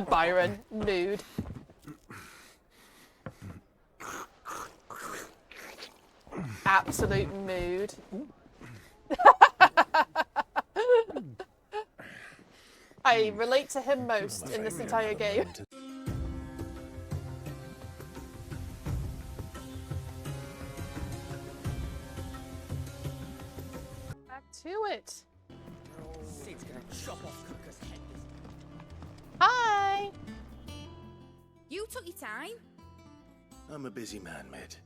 Byron, mood. Absolute mood. I relate to him most in this entire game. Back to it. Sid's gonna chop off Cooker's head. Hi. You took your time. I'm a busy man, Mid.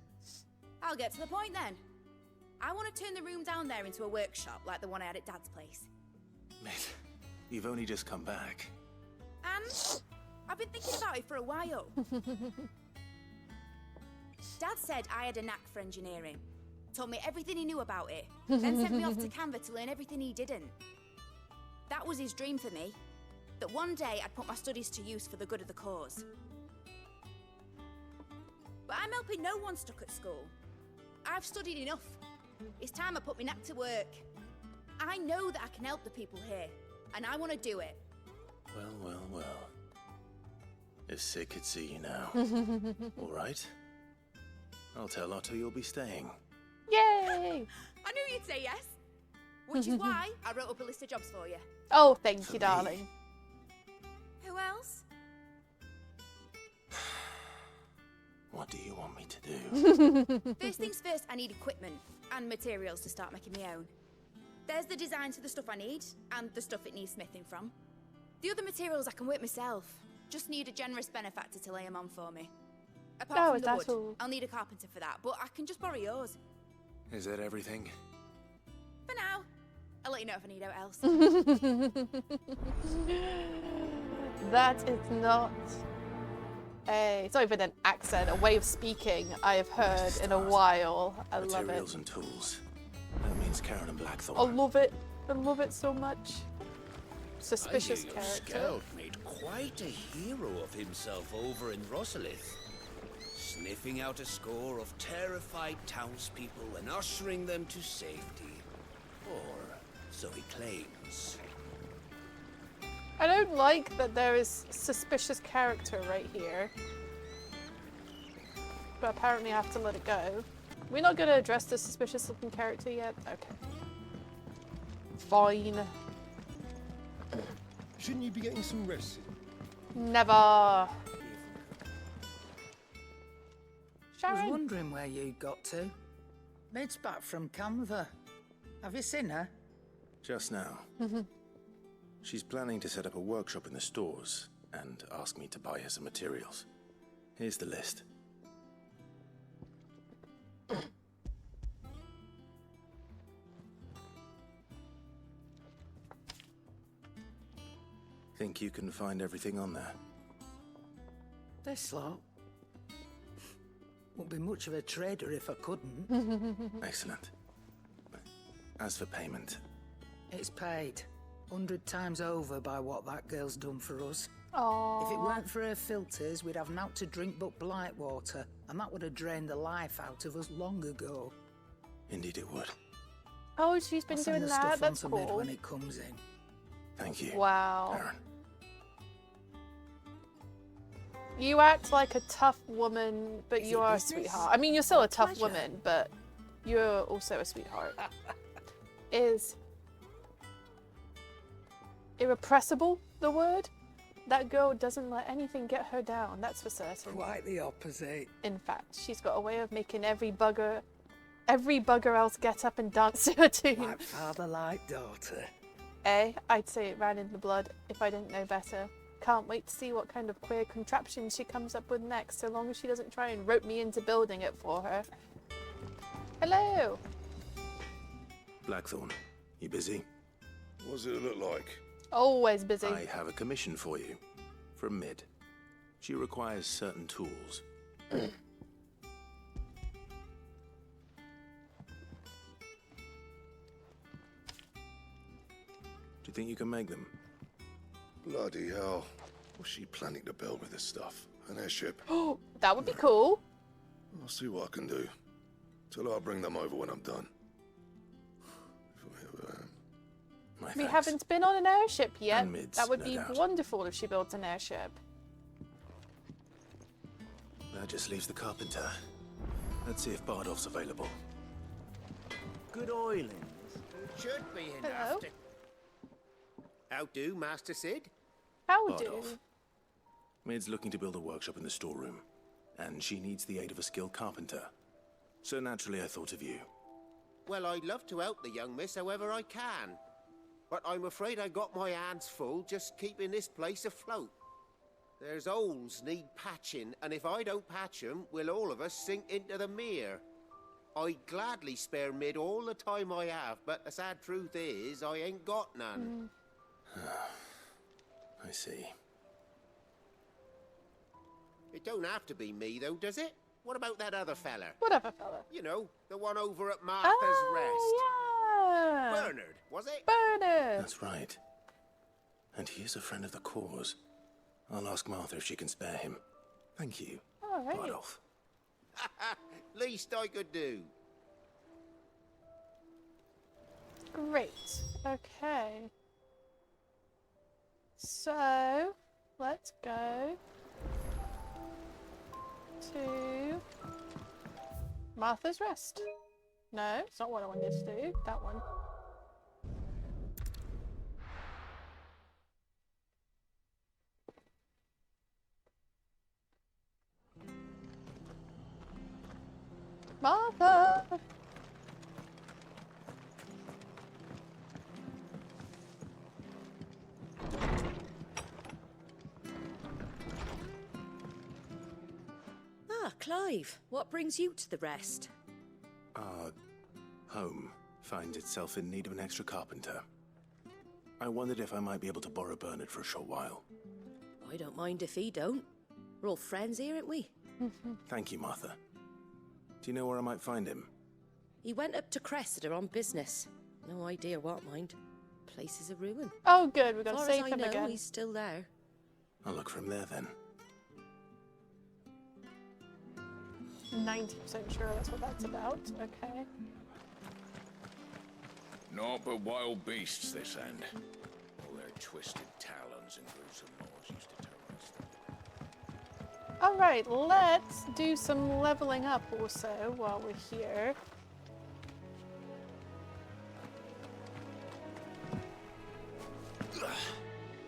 I'll get to the point then. I want to turn the room down there into a workshop like the one I had at Dad's place. Mid, you've only just come back. And I've been thinking about it for a while. Dad said I had a knack for engineering. Told me everything he knew about it. Then sent me off to Canva to learn everything he didn't. That was his dream for me. That one day I'd put my studies to use for the good of the cause. But I'm helping no one stuck at school. I've studied enough. It's time I put my knack to work. I know that I can help the people here, and I want to do it. Well. If Sid could see you now. All right. I'll tell Otto you'll be staying. Yay! I knew you'd say yes. Which is why I wrote up a list of jobs for you. Oh, thank For you, me? darling. Who else? What do you want me to do? First things first, I need equipment and materials to start making my own. There's the designs for the stuff I need, and the stuff it needs smithing from. The other materials I can work myself. Just need a generous benefactor to lay them on for me. Apart from the wood, all. I'll need a carpenter for that, but I can just borrow yours. Is that everything? For now. I'll let you know if I need out else. That is not it's not even an accent, a way of speaking I have heard in a while. I love Materials it. and tools. That means Karen and Blackthorn. I love it. I love it so much. Suspicious I hear your character. scout made quite a hero of himself over in Rosalith. Sniffing out a score of terrified townspeople and ushering them to safety. Or so he claims. I don't like that there is suspicious character right here. But apparently I have to let it go. We're not going to address the suspicious looking character yet? Okay. Fine. Shouldn't you be getting some rest? Never. I was Sharon? wondering where you got to. Mid's back from Canva. Have you seen her? Just now. She's planning to set up a workshop in the stores and ask me to buy her some materials. Here's the list. Think you can find everything on there? This lot. Wouldn't be much of a trader if I couldn't. Excellent. As for payment, It's paid 100 times over by what that girl's done for us. Aww. If it weren't for her filters, we'd have naught to drink but blight water, and that would have drained the life out of us long ago. indeed it would. Oh, she's been I'll send doing the that. stuff That's on to Mid cool. when it comes in. Thank you. Wow. Karen. You act like a tough woman, but Is you it are a business sweetheart. I mean, you're still or a tough pleasure? woman, but you're also a sweetheart. Is irrepressible the word? That girl doesn't let anything get her down, that's for certain. Quite the opposite. In fact, she's got a way of making every bugger else get up and dance to her tune. Like father, like daughter. I'd say it ran in the blood if I didn't know better. Can't wait to see what kind of queer contraption she comes up with next, so long as she doesn't try and rope me into building it for her. Hello! Blackthorn, you busy? What does it look like? Always busy. I have a commission for you. From Mid. She requires certain tools. Do you think you can make them? Bloody hell. What's she planning to build with this stuff? An airship? Oh, that would be cool. I'll see what I can do. Tell her I'll bring them over when I'm done. My We thanks. haven't been on an airship yet. And mids, That would no be doubt. wonderful if she builds an airship. That just leaves the carpenter. Let's see if Bardolph's available. Good oilings. Should be Hello. enough to... How do, Master Sid? How do? Bardolph. Mid's looking to build a workshop in the storeroom, and she needs the aid of a skilled carpenter. So naturally I thought of you. Well, I'd love to help the young miss however I can. But I'm afraid I got my hands full just keeping this place afloat. There's holes need patching, and if I don't patch them, we'll all of us sink into the mere. I'd gladly spare Mid all the time I have, but the sad truth is, I ain't got none. I see. It don't have to be me, though, does it? What about that other fella? Whatever, fella. You know, the one over at Martha's Rest. Oh, yeah. Bernard, was it? Bernard. That's right. And he is a friend of the cause. I'll ask Martha if she can spare him. Thank you, All right. Bardolph. Least I could do. Great. Okay. So, let's go to Martha's Rest. No, it's not what I wanted to do. That one. Martha! Ah, Clive, what brings you to the Rest? Our home finds itself in need of an extra carpenter. I wondered if I might be able to borrow Bernard for a short while. I don't mind if he don't. We're all friends here, aren't we? Thank you, Martha. Do you know where I might find him? He went up to Cressida on business. No idea what, mind. Place is a ruin. Oh, good. We're going As to far save as I him know, again. he's still there. I'll look for him there then. 90% sure that's what that's about. Okay. Naught but wild beasts, this end. All their twisted talons and gruesome laws used to terrorize them. Alright, let's do some leveling up also while we're here.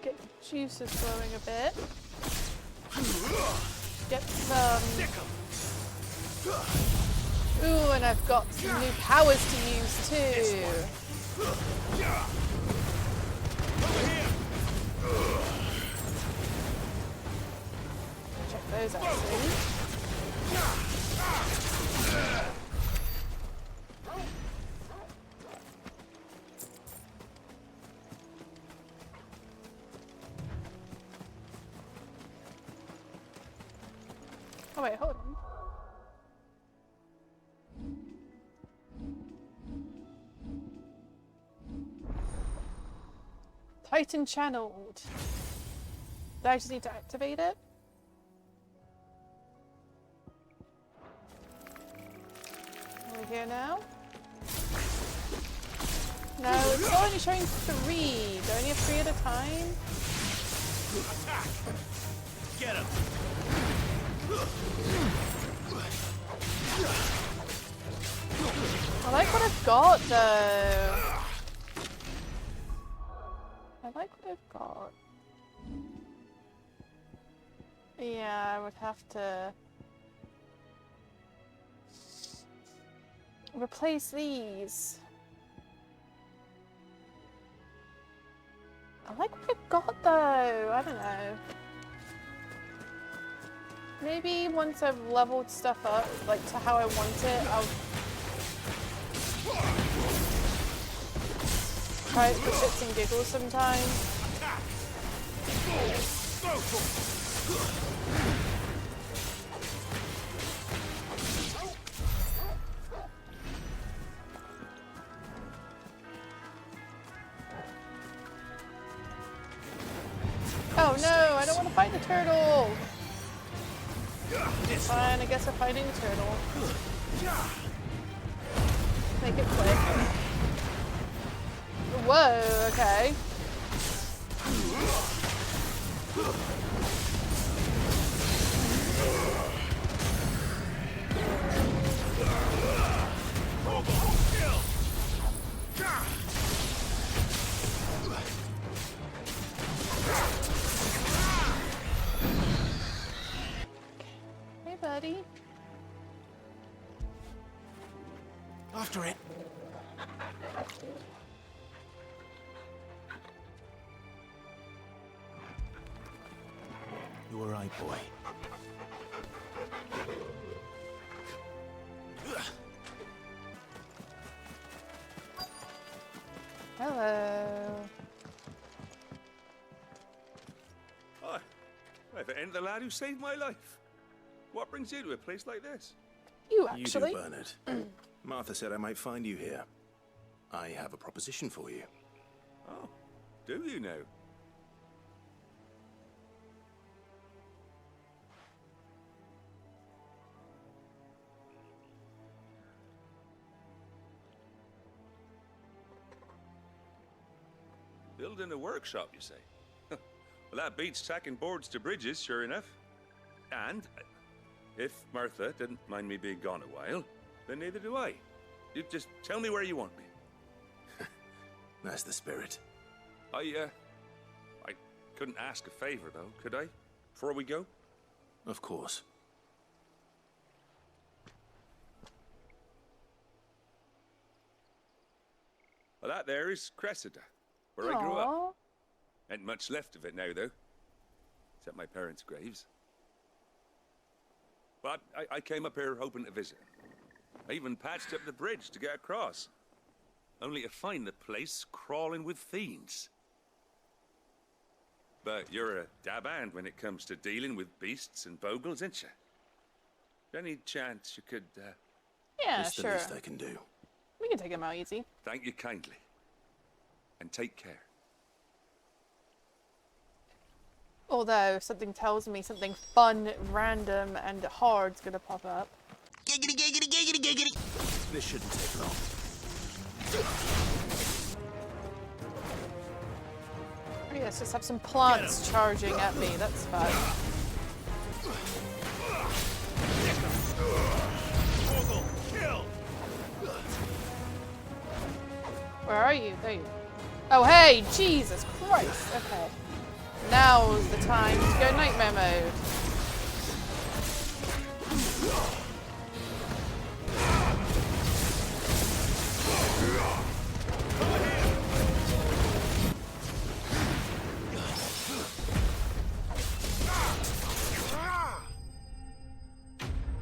Get juices flowing a bit. Get some... Ooh, and I've got some new powers to use too. Check those out soon. Oh wait, hold on. Titan channeled. Do I just need to activate it? Are we here now? No, it's only showing 3. Do I only have 3 at a time? Get him! I like what I've got though. I like what I've got. Yeah, I would have to replace these. I like what I've got though. I don't know. Maybe once I've leveled stuff up, like to how I want it, I'll try it for shits and giggles sometimes. Oh no, I don't want to fight the turtle! Fine, I guess I'm fighting the turtle. Make it quick. Whoa, okay. Hey, buddy. After it. You all right, boy? Hello. Hi. If it ain't the lad who saved my life. What brings you to a place like this? You You actually. do, Bernard. Martha said I might find you here. I have a proposition for you. Oh, do you now? Building a workshop, you say? Well, that beats tacking boards to bridges, sure enough. And if Martha didn't mind me being gone a while, then neither do I. You just tell me where you want me. That's the spirit. I couldn't ask a favor, though, could I? Before we go? Of course. Well, that there is Cressida, where I grew up. Aw. Ain't much left of it now, though. Except my parents' graves. But I came up here hoping to visit. I even patched up the bridge to get across. Only to find the place crawling with fiends. But you're a dab hand when it comes to dealing with beasts and bogles, ain't you? Any chance you could, Yeah, It's the sure. least I can do. We can take him out easy. Thank you kindly. And take care. Although something tells me something fun, random, and hard's gonna pop up. Giggity, giggity, giggity, giggity. This shouldn't take long. Oh, yes, just have some plants charging at me. That's fun. Where are you? There you are. Oh, hey! Jesus Christ! Okay. Now's the time to go nightmare mode.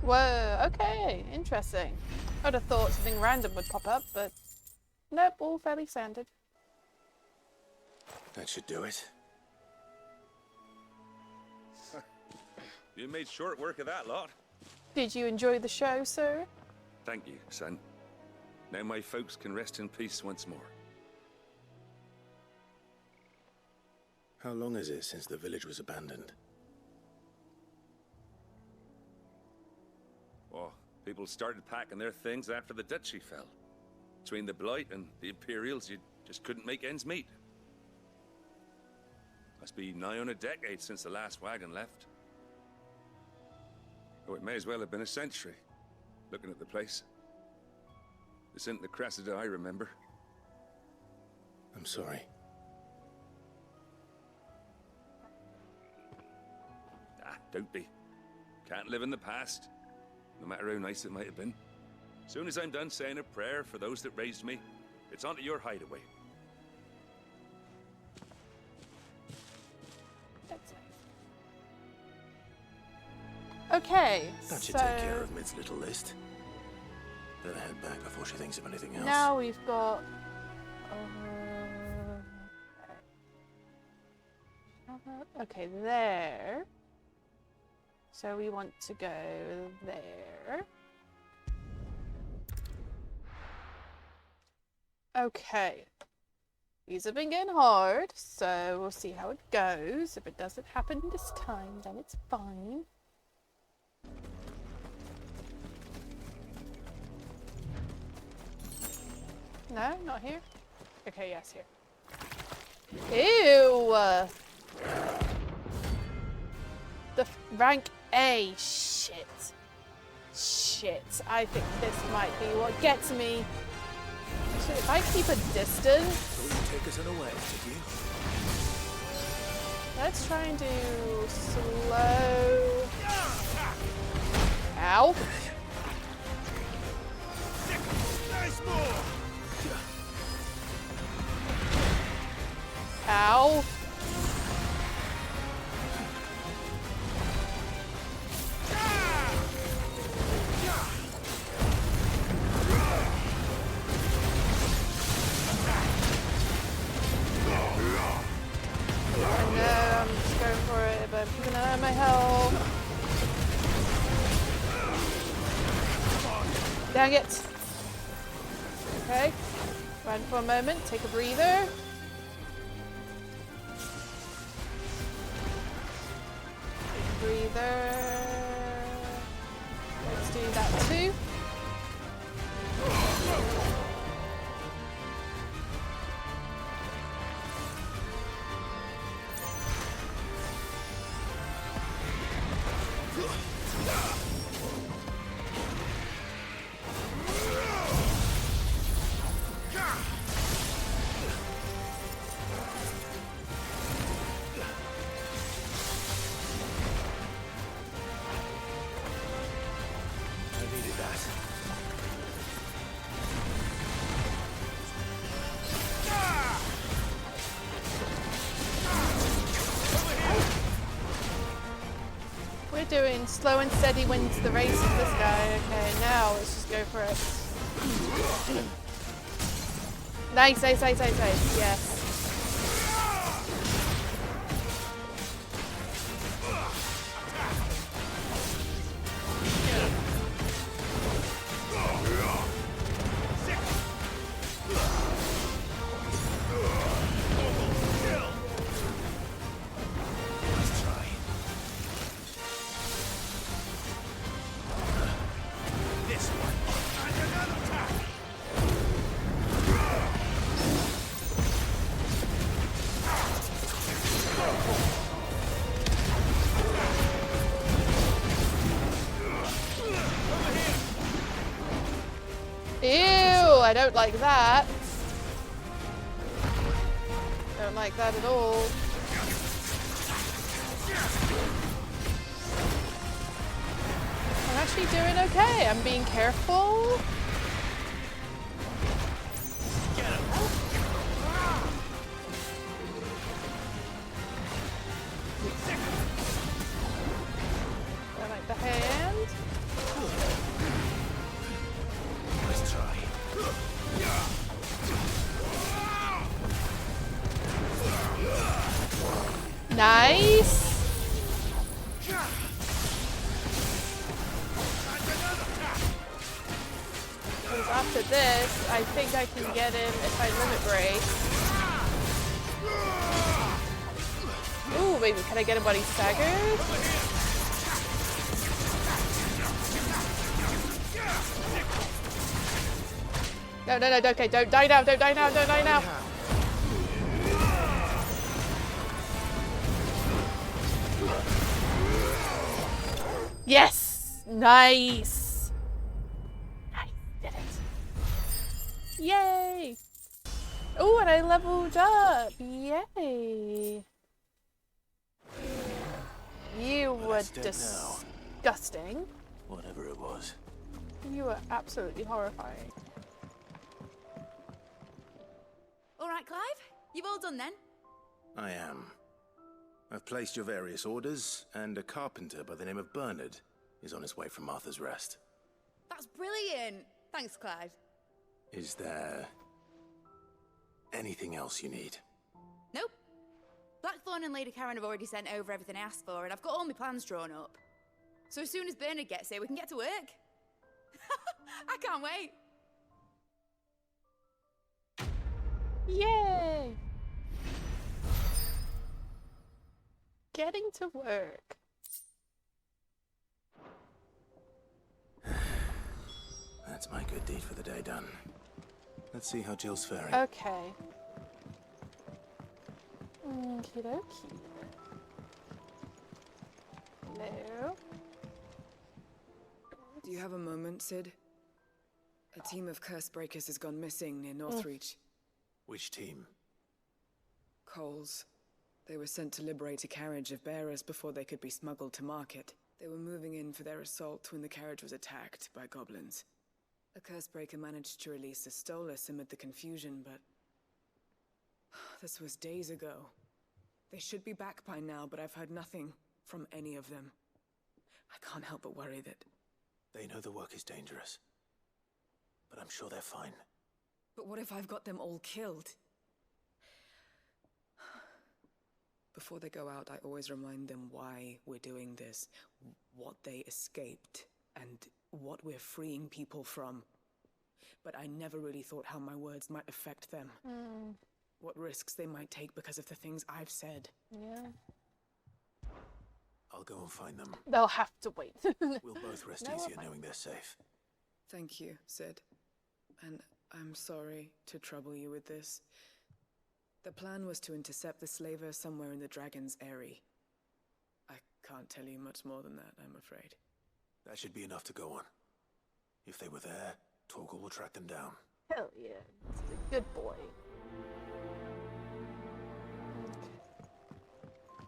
Whoa, okay, interesting. I'd have thought something random would pop up, but nope, all fairly standard. That should do it. You made short work of that lot. Did you enjoy the show, sir? Thank you, son. Now my folks can rest in peace once more. How long is it since the village was abandoned? Well, people started packing their things after the duchy fell. Between the Blight and the Imperials, you just couldn't make ends meet. Must be nigh on a decade since the last wagon left. Oh, it may as well have been a century, looking at the place. This isn't the Cressida I remember. I'm sorry. Ah, don't be. Can't live in the past, no matter how nice it might have been. Soon as I'm done saying a prayer for those that raised me, it's onto your hideaway. That's nice. Okay, That should so take care of Mid's little list. Better head back before she thinks of anything else. now we've got. Okay, there. So we want to go there. Okay. These have been getting hard, so we'll see how it goes. If it doesn't happen this time, then it's fine. No, not here? Okay, yes, here. Ew! The rank A. Shit. Shit. I think this might be what gets me. So if I keep a distance... So you take us unaware, did you? Let's try and do slow... Ow. Ow. I'm just going for it, but I'm keeping an eye on my health. Dang it. Okay. Run for a moment, take a breather. Take a breather. Let's do that too. Doing slow and steady wins the race with this guy. Okay, now let's just go for it. Nice, nice, nice, nice, nice. Yes. I don't like that. Don't like that at all. I'm actually doing okay. I'm being careful. I like the hand. Let's try. Nice. Because after this, I think I can get him if I limit break. Ooh, maybe can I get him when he's staggered? No, no, no, okay, don't die now, don't die now, don't die now. Yes! Nice! Nice, did it. Yay! Oh, and I leveled up! Yay! You were disgusting. Whatever it was. You were absolutely horrifying. Alright, Clive? You've all done then? I am. I've placed your various orders, and a carpenter by the name of Bernard is on his way from Martha's Rest. That's brilliant! Thanks, Clive. Is there anything else you need? Nope. Blackthorn and Lady Karen have already sent over everything I asked for, and I've got all my plans drawn up. So as soon as Bernard gets here, we can get to work. I can't wait. Yay! Getting to work. That's my good deed for the day done. Let's see how Jill's faring. Okay. Okie dokie. Hello? Do you have a moment, Sid? A team of curse breakers has gone missing near Northreach. Which team? Coles. They were sent to liberate a carriage of bearers before they could be smuggled to market. They were moving in for their assault when the carriage was attacked by goblins. A curse breaker managed to release a Stolas amid the confusion, but... this was days ago. They should be back by now, but I've heard nothing from any of them. I can't help but worry that... They know the work is dangerous. But I'm sure they're fine. But what if I've got them all killed? Before they go out, I always remind them why we're doing this, what they escaped, and what we're freeing people from. But I never really thought how my words might affect them. What risks they might take because of the things I've said. Yeah. I'll go and find them. They'll have to wait. We'll both rest easier knowing they're safe. Thank you, Sid. And I'm sorry to trouble you with this. The plan was to intercept the slaver somewhere in the Dragon's Eyrie. I can't tell you much more than that, I'm afraid. That should be enough to go on. If they were there, Torgal will track them down. Hell yeah. This is a good boy.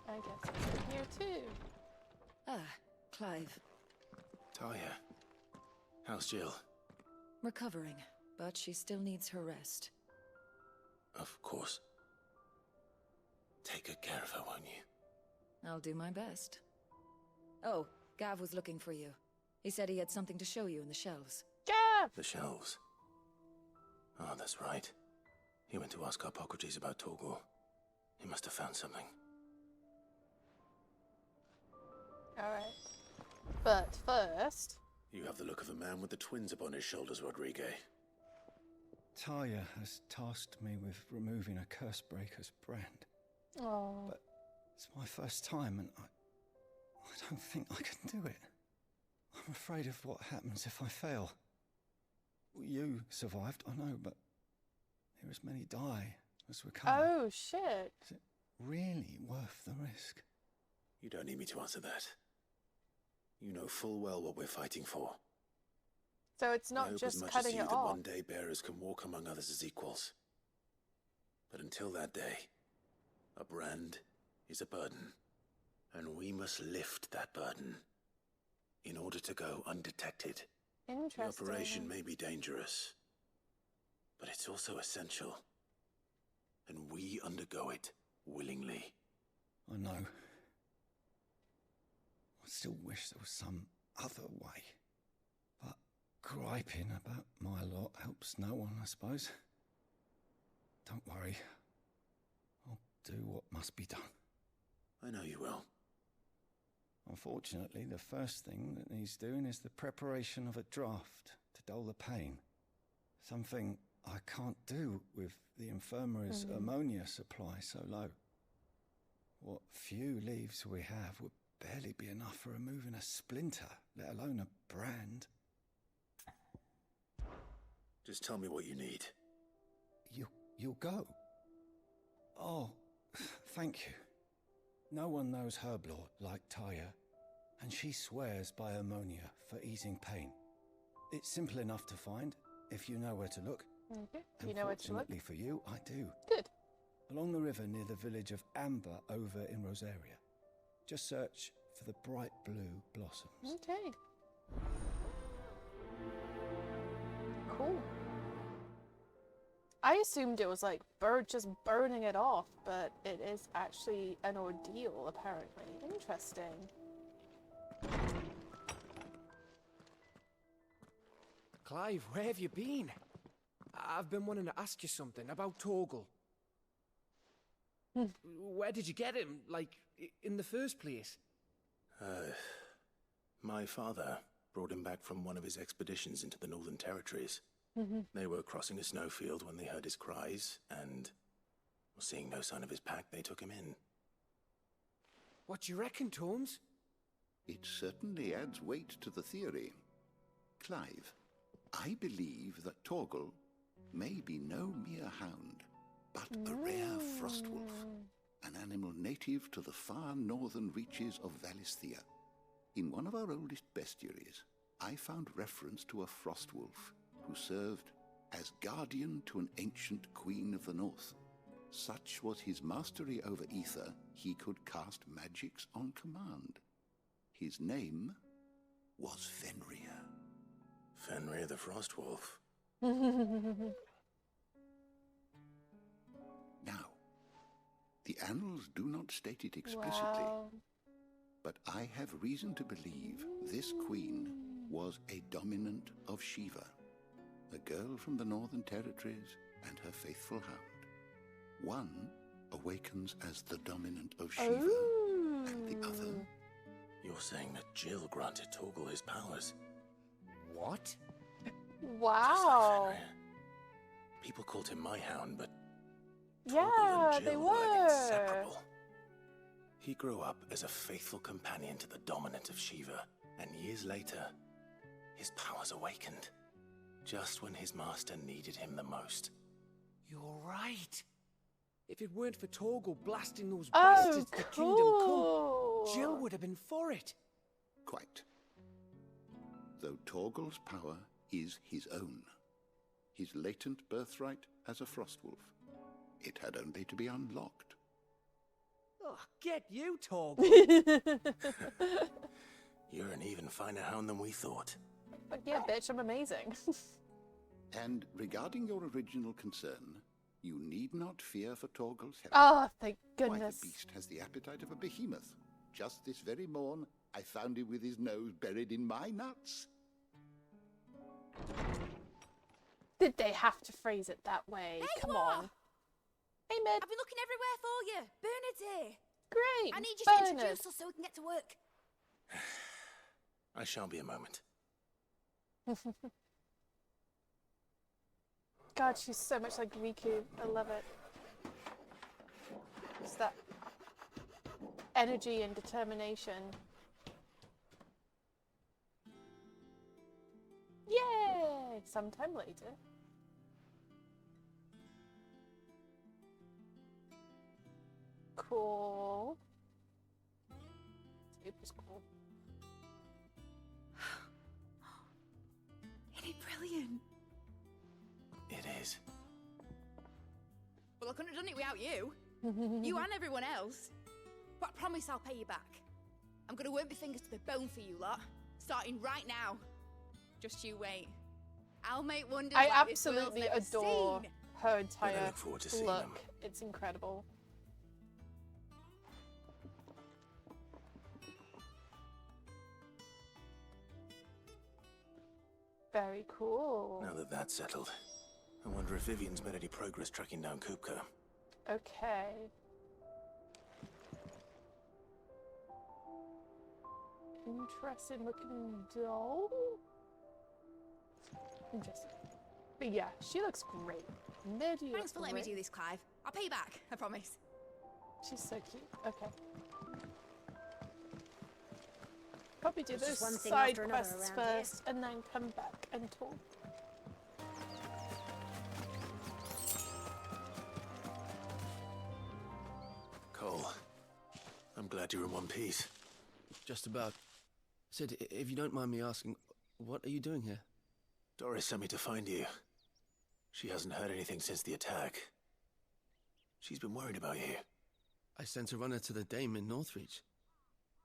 Okay. I guess I'm here too. Ah, Clive. Talia. How's Jill? Recovering, but she still needs her rest. Of course. Take good care of her, won't you? I'll do my best. Oh, Gav was looking for you. He said he had something to show you in the shelves. Gav! The shelves. Oh, that's right. He went to ask Hippocrates about Torgal. He must have found something. Alright. But first... You have the look of a man with the twins upon his shoulders, Rodrigue. Talia has tasked me with removing a curse breaker's brand. Oh. But it's my first time and I don't think I can do it. I'm afraid of what happens if I fail. You survived, I know, but here as many die as recover. Oh, shit. Is it really worth the risk? You don't need me to answer that. You know full well what we're fighting for. So it's not just cutting it that off. one day bearers can walk among others as equals. But until that day, a brand is a burden. And we must lift that burden in order to go undetected. Interesting. The operation may be dangerous, but it's also essential. And we undergo it willingly. I know. I still wish there was some other way. But griping about my lot helps no one, I suppose. Don't worry. I'll do what must be done. I know you will. Unfortunately, the first thing that needs doing is the preparation of a draft to dull the pain. Something I can't do with the infirmary's ammonia supply so low. What few leaves we have would barely be enough for removing a splinter, let alone a brand. Just tell me what you need. You'll go? Oh, thank you. No one knows herb lore like Talia, and she swears by ammonia for easing pain. It's simple enough to find, if you know where to look. Okay. You know where to look? Fortunately for you, I do. Good. Along the river near the village of Amber over in Rosaria. Just search for the bright blue blossoms. Okay. Cool. I assumed it was like just burning it off, but it is actually an ordeal, apparently. Interesting. Clive, where have you been? I've been wanting to ask you something about Torgal. Where did you get him, like, in the first place? My father brought him back from one of his expeditions into the Northern Territories. They were crossing a snowfield when they heard his cries, and seeing no sign of his pack, they took him in. What do you reckon, Torms? It certainly adds weight to the theory. Clive, I believe that Torgal may be no mere hound, but a rare frostwolf. an animal native to the far northern reaches of Valisthea. In one of our oldest bestiaries, I found reference to a frost wolf who served as guardian to an ancient queen of the north. Such was his mastery over ether, he could cast magics on command. His name was Fenrir. Fenrir the Frost Wolf. Now, the annals do not state it explicitly, Wow. but I have reason to believe this queen was a dominant of Shiva, a girl from the Northern Territories and her faithful hound. One awakens as the dominant of Shiva, and the other... You're saying that Jill granted Torgal his powers? What? Wow. People called him my hound, but Yeah, Jill they were like were. inseparable. He grew up as a faithful companion to the dominant of Shiva, and years later, his powers awakened, just when his master needed him the most. You're right. If it weren't for Torgal blasting those Oh, bastards to Kingdom cool. Come, Jill would have been for it. Quite. Though Torgal's power is his own, his latent birthright as a Frostwolf, it had only to be unlocked. Oh, get you, Torgal. You're an even finer hound than we thought. But yeah, bitch, I'm amazing. And regarding your original concern, you need not fear for Torgal's health. Oh, thank Why, goodness. the beast has the appetite of a behemoth. Just this very morn, I found him with his nose buried in my nuts. Did they have to phrase it that way? Hey, Come what? on. Hey, Mid. I've been looking everywhere for you. Bernard's here. Great. I need you Bernard. to introduce us so we can get to work. I shan't be a moment. God, she's so much like Riku. I love it. It's that energy and determination. Yay! Sometime later. Cool. Tape was cool. Isn't it brilliant? It is. Well, I couldn't have done it without you. You and everyone else. But I promise I'll pay you back. I'm gonna work my fingers to the bone for you lot, starting right now. Just you wait. I'll make wonders I like this world's absolutely never adore seen. her entire look forward to seeing look. them. It's incredible. Very cool. Now that that's settled, I wonder if Vivian's made any progress tracking down Kupka. Okay. Interesting looking doll. Interesting. But yeah, she looks great. Mid, you Thanks look for letting me great. do this, Clive. I'll pay you back, I promise. She's so cute. Okay. Probably do There's those just one thing side after another quests around here. first and then come back and talk. Cole, I'm glad you're in one piece. Just about. Sid, if you don't mind me asking, what are you doing here? Doris sent me to find you. She hasn't heard anything since the attack. She's been worried about you. I sent a runner to the Dame in Northreach.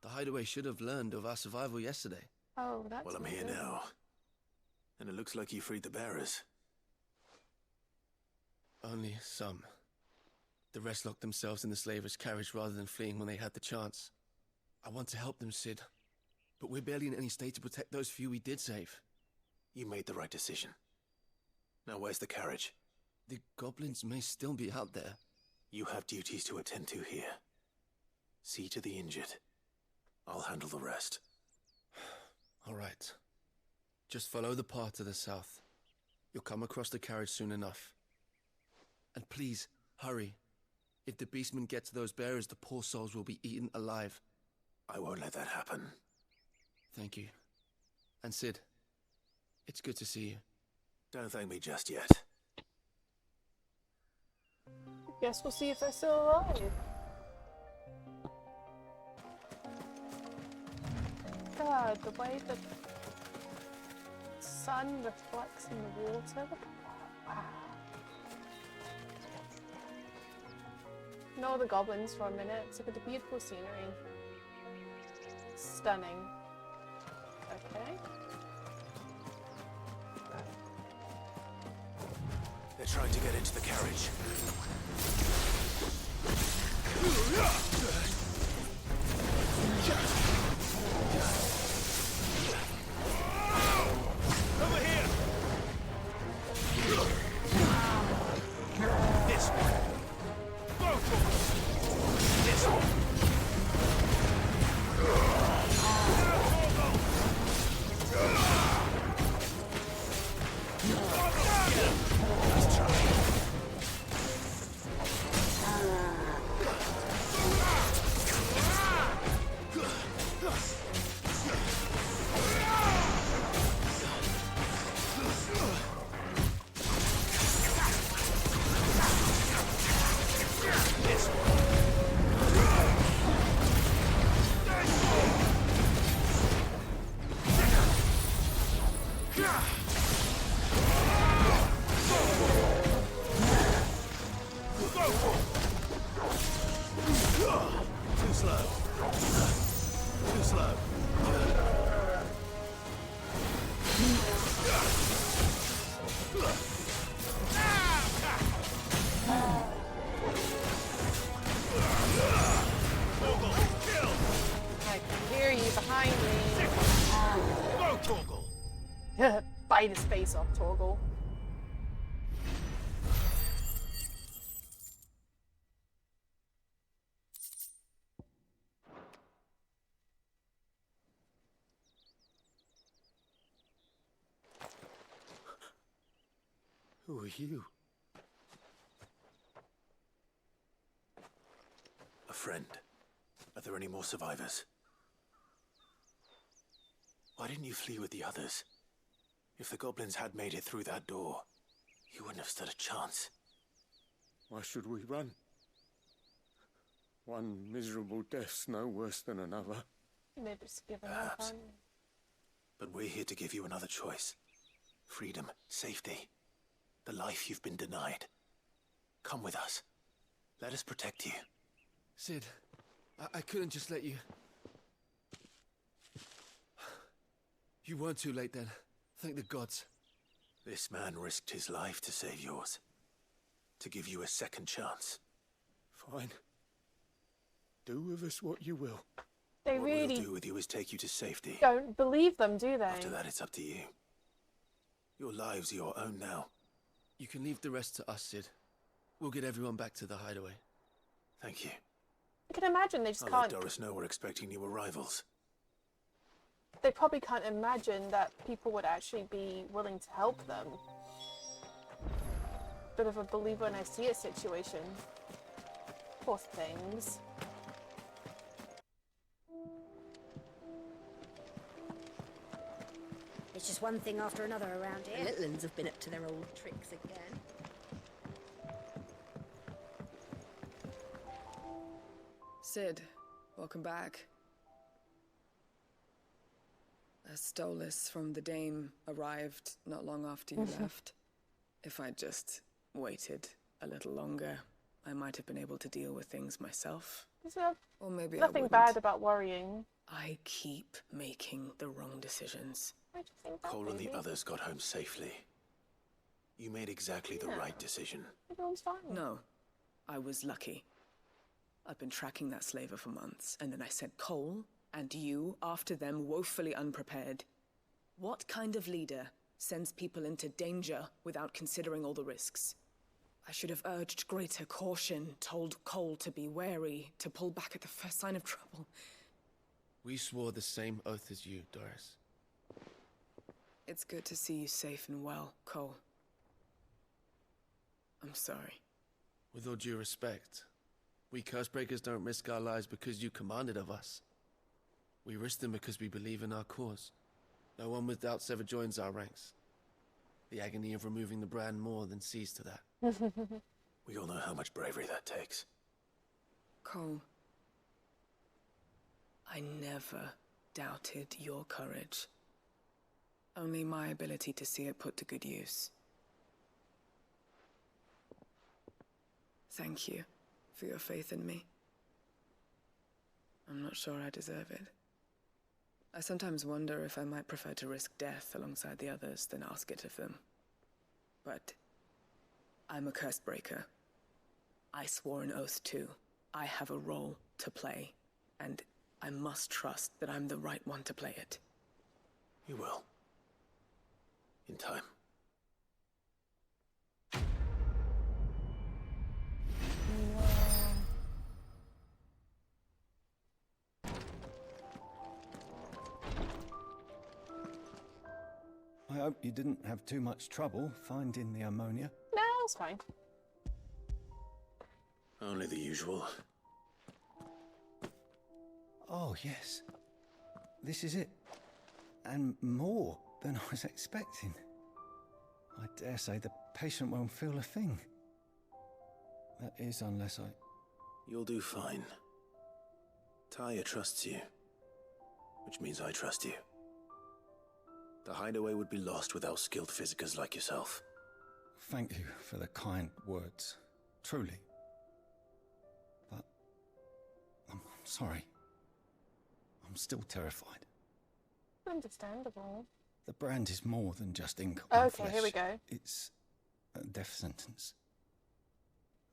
The hideaway should have learned of our survival yesterday. Oh, that's Well, I'm here weird. now. And it looks like you freed the bearers. Only some. The rest locked themselves in the slaver's carriage rather than fleeing when they had the chance. I want to help them, Sid. But we're barely in any state to protect those few we did save. You made the right decision. Now where's the carriage? The goblins may still be out there. You have duties to attend to here. See to the injured. I'll handle the rest. All right. Just follow the path to the south. You'll come across the carriage soon enough. And please, hurry. If the beastmen get to those bearers, the poor souls will be eaten alive. I won't let that happen. Thank you. And Sid, it's good to see you. Don't thank me just yet. Guess we'll see if they're still alive. God, the way the sun reflects in the water. Wow. Ignore the goblins for a minute. Let's look at the beautiful scenery. Stunning. Okay. They're trying to get into the carriage. Over here! This one. Go for it! This one. Let's try. Too slow. Too slow. I can hear you behind me. Go, Torgal! Bite his face off, Torgal. Who are you? A friend. Are there any more survivors? Why didn't you flee with the others? If the goblins had made it through that door, you wouldn't have stood a chance. Why should we run? One miserable death's no worse than another. Maybe just give him up Perhaps. on. But we're here to give you another choice. Freedom, safety, the life you've been denied. Come with us. Let us protect you. Sid, I couldn't just let you... You weren't too late then. Thank the gods. This man risked his life to save yours. To give you a second chance. Fine. Do with us what you will. They What really we'll do with you is take you to safety. don't believe them, do they? After that, it's up to you. Your lives are your own now. You can leave the rest to us, Sid. We'll get everyone back to the hideaway. Thank you. I can imagine they just I'll can't. let Doris know we're expecting new arrivals. They probably can't imagine that people would actually be willing to help them. Bit of a believe when I see it situation. Poor things. It's just one thing after another around here. The little uns have been up to their old tricks again. Sid, welcome back. A Stolas from the Dame arrived not long after you left. If I'd just waited a little longer, I might have been able to deal with things myself. Or maybe Nothing bad about worrying. I keep making the wrong decisions. Why do you think that, Cole and the baby? others got home safely. You made exactly the right decision. Everyone's fine. No, I was lucky. I've been tracking that slaver for months, and then I sent Cole and you after them, woefully unprepared. What kind of leader sends people into danger without considering all the risks? I should have urged greater caution, told Cole to be wary, to pull back at the first sign of trouble. We swore the same oath as you, Doris. It's good to see you safe and well, Cole. I'm sorry. With all due respect, we Cursebreakers don't risk our lives because you commanded of us. We risk them because we believe in our cause. No one with doubts ever joins our ranks. The agony of removing the brand more than sees to that. We all know how much bravery that takes. Cole, I never doubted your courage. Only my ability to see it put to good use. Thank you for your faith in me. I'm not sure I deserve it. I sometimes wonder if I might prefer to risk death alongside the others than ask it of them. But I'm a curse breaker. I swore an oath too. I have a role to play, and I must trust that I'm the right one to play it. You will. In time. I hope you didn't have too much trouble finding the ammonia. No, it's fine. Only the usual. Oh, yes. This is it. And more than I was expecting. I dare say the patient won't feel a thing. That is, unless I... You'll do fine. Tyre trusts you. Which means I trust you. The hideaway would be lost without skilled physicers like yourself. Thank you for the kind words. Truly. But... I'm sorry. I'm still terrified. Understandable. The brand is more than just ink on flesh. Okay, here we go. It's a death sentence.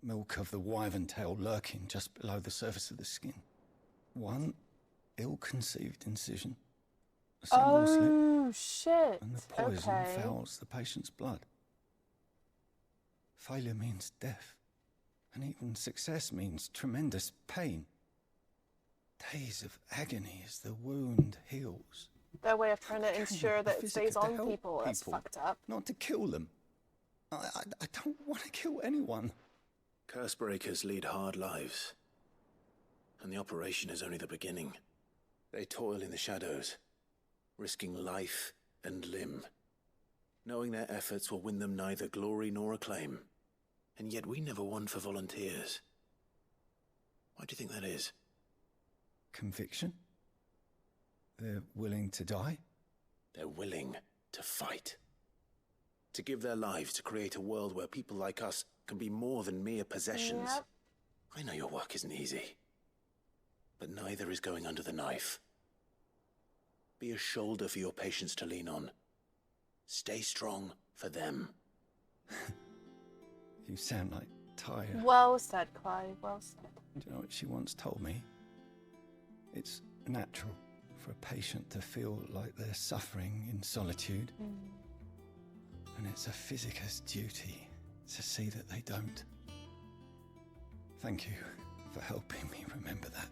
Milk of the wyvern tail lurking just below the surface of the skin. One ill-conceived incision. A single slip. Oh, shit. And the poison fouls the patient's blood. Failure means death. And even success means tremendous pain. Days of agony as the wound heals. Their way of trying to ensure that it stays on people. That's fucked up. Not to kill them. I don't want to kill anyone. Curse breakers lead hard lives. And the operation is only the beginning. They toil in the shadows, risking life and limb, knowing their efforts will win them neither glory nor acclaim. And yet we never won for volunteers. Why do you think that is? Conviction? They're willing to die? They're willing to fight. To give their lives to create a world where people like us can be more than mere possessions. Yep. I know your work isn't easy. But neither is going under the knife. Be a shoulder for your patients to lean on. Stay strong for them. You sound like Tyre. Well said, Clive. Well said. Do you know what she once told me? It's natural for a patient to feel like they're suffering in solitude. And it's a physicist's duty to see that they don't. Thank you for helping me remember that.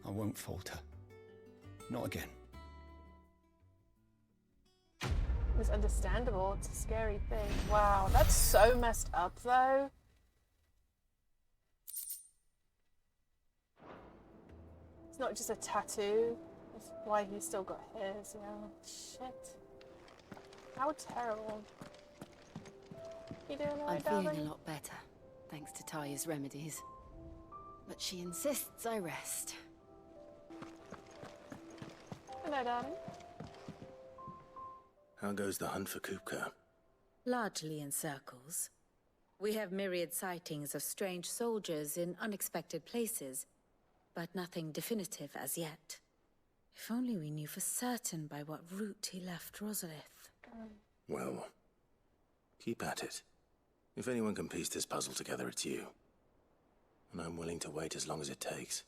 I won't falter. Not again. It's understandable. It's a scary thing. Wow, that's so messed up, though. It's not just a tattoo. It's why he's still got his, Shit. How terrible. You doing all right, I'm feeling darling? a lot better, thanks to Tyre's remedies. But she insists I rest. Hello, darling. How goes the hunt for Kupka? Largely in circles. We have myriad sightings of strange soldiers in unexpected places, but nothing definitive as yet. If only we knew for certain by what route he left Rosalith. Well, keep at it. If anyone can piece this puzzle together, it's you. And I'm willing to wait as long as it takes.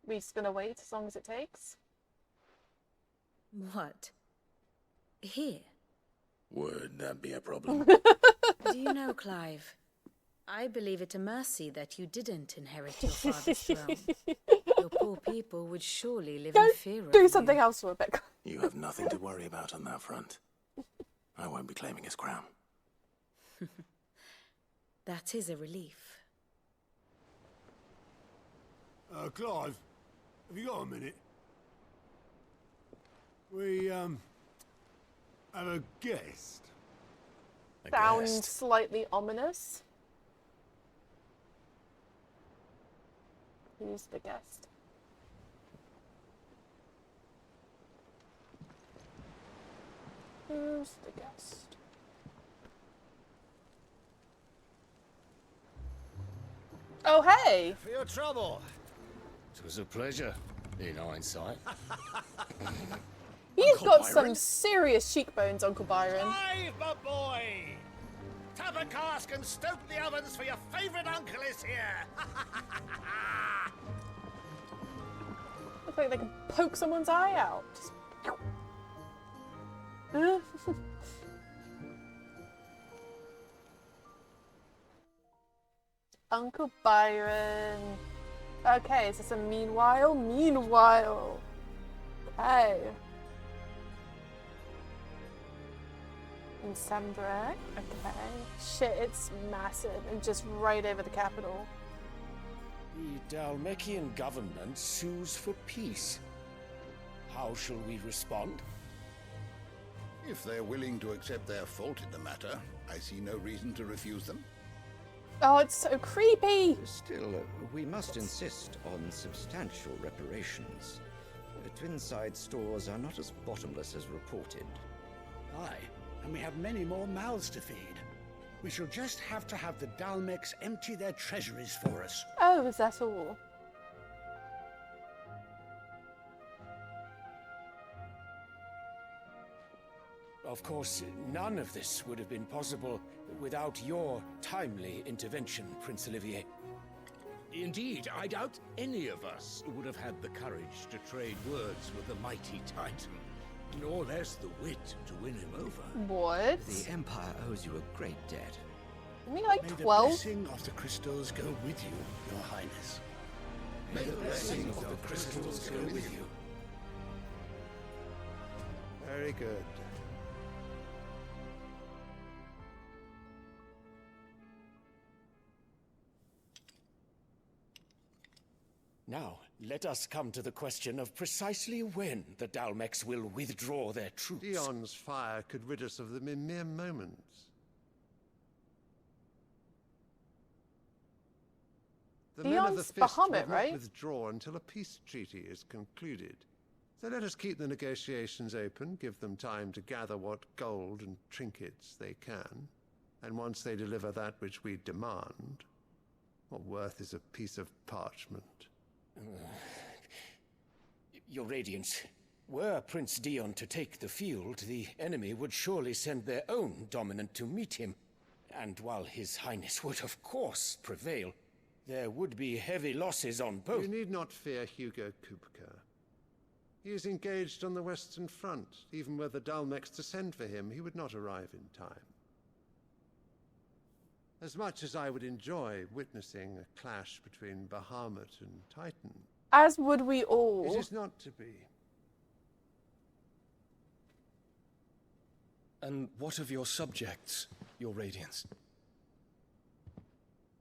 We're just gonna wait as long as it takes? What? Here? Would that be a problem? Do you know, Clive? I believe it a mercy that you didn't inherit your father's throne. Your poor people would surely live in fear of do something else for a bit. You have nothing to worry about on that front. I won't be claiming his crown. That is a relief. Clive, have you got a minute? We, have a guest. Sounds slightly ominous. Who's the guest? Who's the guest? Oh, hey! For your trouble. It was a pleasure, in hindsight. He's Uncle got Byron? some serious cheekbones, Uncle Byron. Clive, my boy! Tap a cask and stoke the ovens for your favourite uncle is here! Looks like they can poke someone's eye out. Just... Uncle Byron. Okay, is this a meanwhile? Meanwhile. Okay. In Sambrak. Okay. Shit, it's massive and just right over the capital. The Dalmekian government sues for peace. How shall we respond? If they're willing to accept their fault in the matter, I see no reason to refuse them. Oh, it's so creepy! Still, we must insist on substantial reparations. Twinside stores are not as bottomless as reported. Aye, and we have many more mouths to feed. We shall just have to have the Dalmecs empty their treasuries for us. Oh, is that all? Of course, none of this would have been possible without your timely intervention, Prince Olivier. Indeed, I doubt any of us would have had the courage to trade words with the mighty Titan, nor less the wit to win him over. What? The Empire owes you a great debt. Are we like May 12? the blessing of the crystals go with you, Your Highness. May the blessing of the crystals go with you. Very good. Now, let us come to the question of precisely when the Dalmecs will withdraw their troops. Dion's fire could rid us of them in mere moments. The men of the Dion's Fist will Bahamut, not right? withdraw until a peace treaty is concluded. So let us keep the negotiations open, give them time to gather what gold and trinkets they can, and once they deliver that which we demand, what worth is a piece of parchment? Your Radiance, were Prince Dion to take the field, the enemy would surely send their own dominant to meet him. And while His Highness would of course prevail, there would be heavy losses on both. You need not fear Hugo Kupka. He is engaged on the Western Front. Even were the Dalmecs to send for him, he would not arrive in time. As much as I would enjoy witnessing a clash between Bahamut and Titan, As would we all. it is not to be. And what of your subjects, Your Radiance?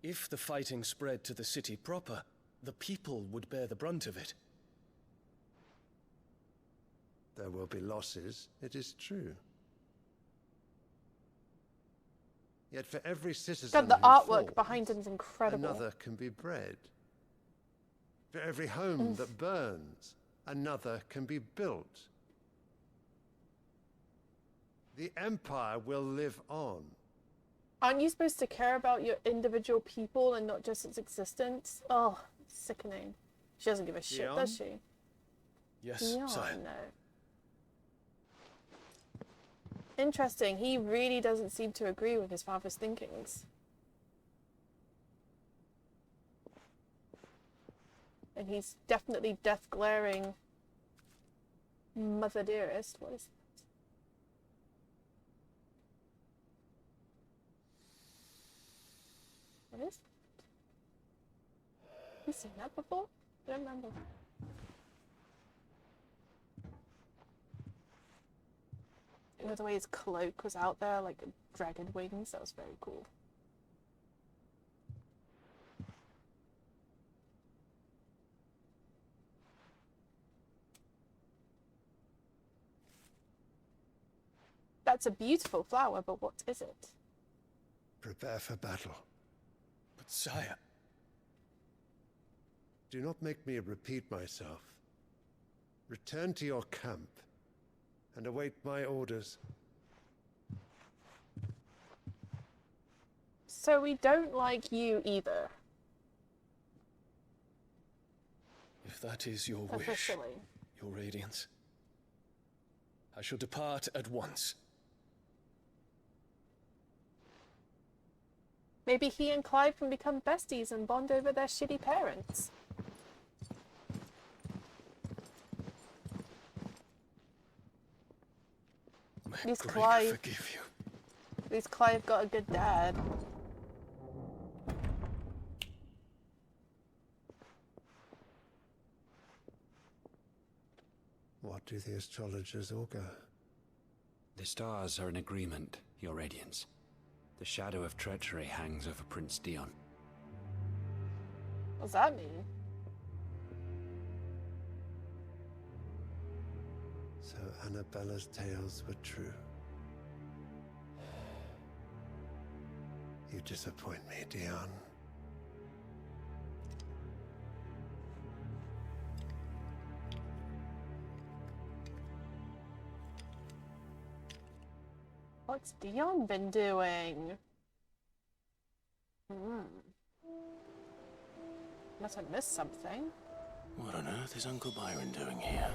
If the fighting spread to the city proper, the people would bear the brunt of it. There will be losses, it is true. Yet for every citizen God, the who artwork falls, behind him is incredible. another can be bred. For every home that burns, another can be built. The Empire will live on. Aren't you supposed to care about your individual people and not just its existence? Oh, sickening. She doesn't give a shit, Dion? does she? Yes, Dion, sire. no. Interesting. He really doesn't seem to agree with his father's thinkings. And he's definitely death glaring mother dearest. What is that? What is that? Have you seen that before? I don't remember. You know, the way his cloak was out there, like dragon wings, that was very cool. That's a beautiful flower, but what is it? Prepare for battle. But sire... Do not make me repeat myself. Return to your camp and await my orders. So we don't like you either. If that is your wish, Officially. your radiance, I shall depart at once. Maybe he and Clive can become besties and bond over their shitty parents. At least Clive... forgive you. At least Clive got a good dad. What do the astrologers augur? The stars are in agreement, Your Radiance. The shadow of treachery hangs over Prince Dion. What does that mean? So Annabella's tales were true. You disappoint me, Dion. What's Dion been doing? Unless I missed something. What on earth is Uncle Byron doing here?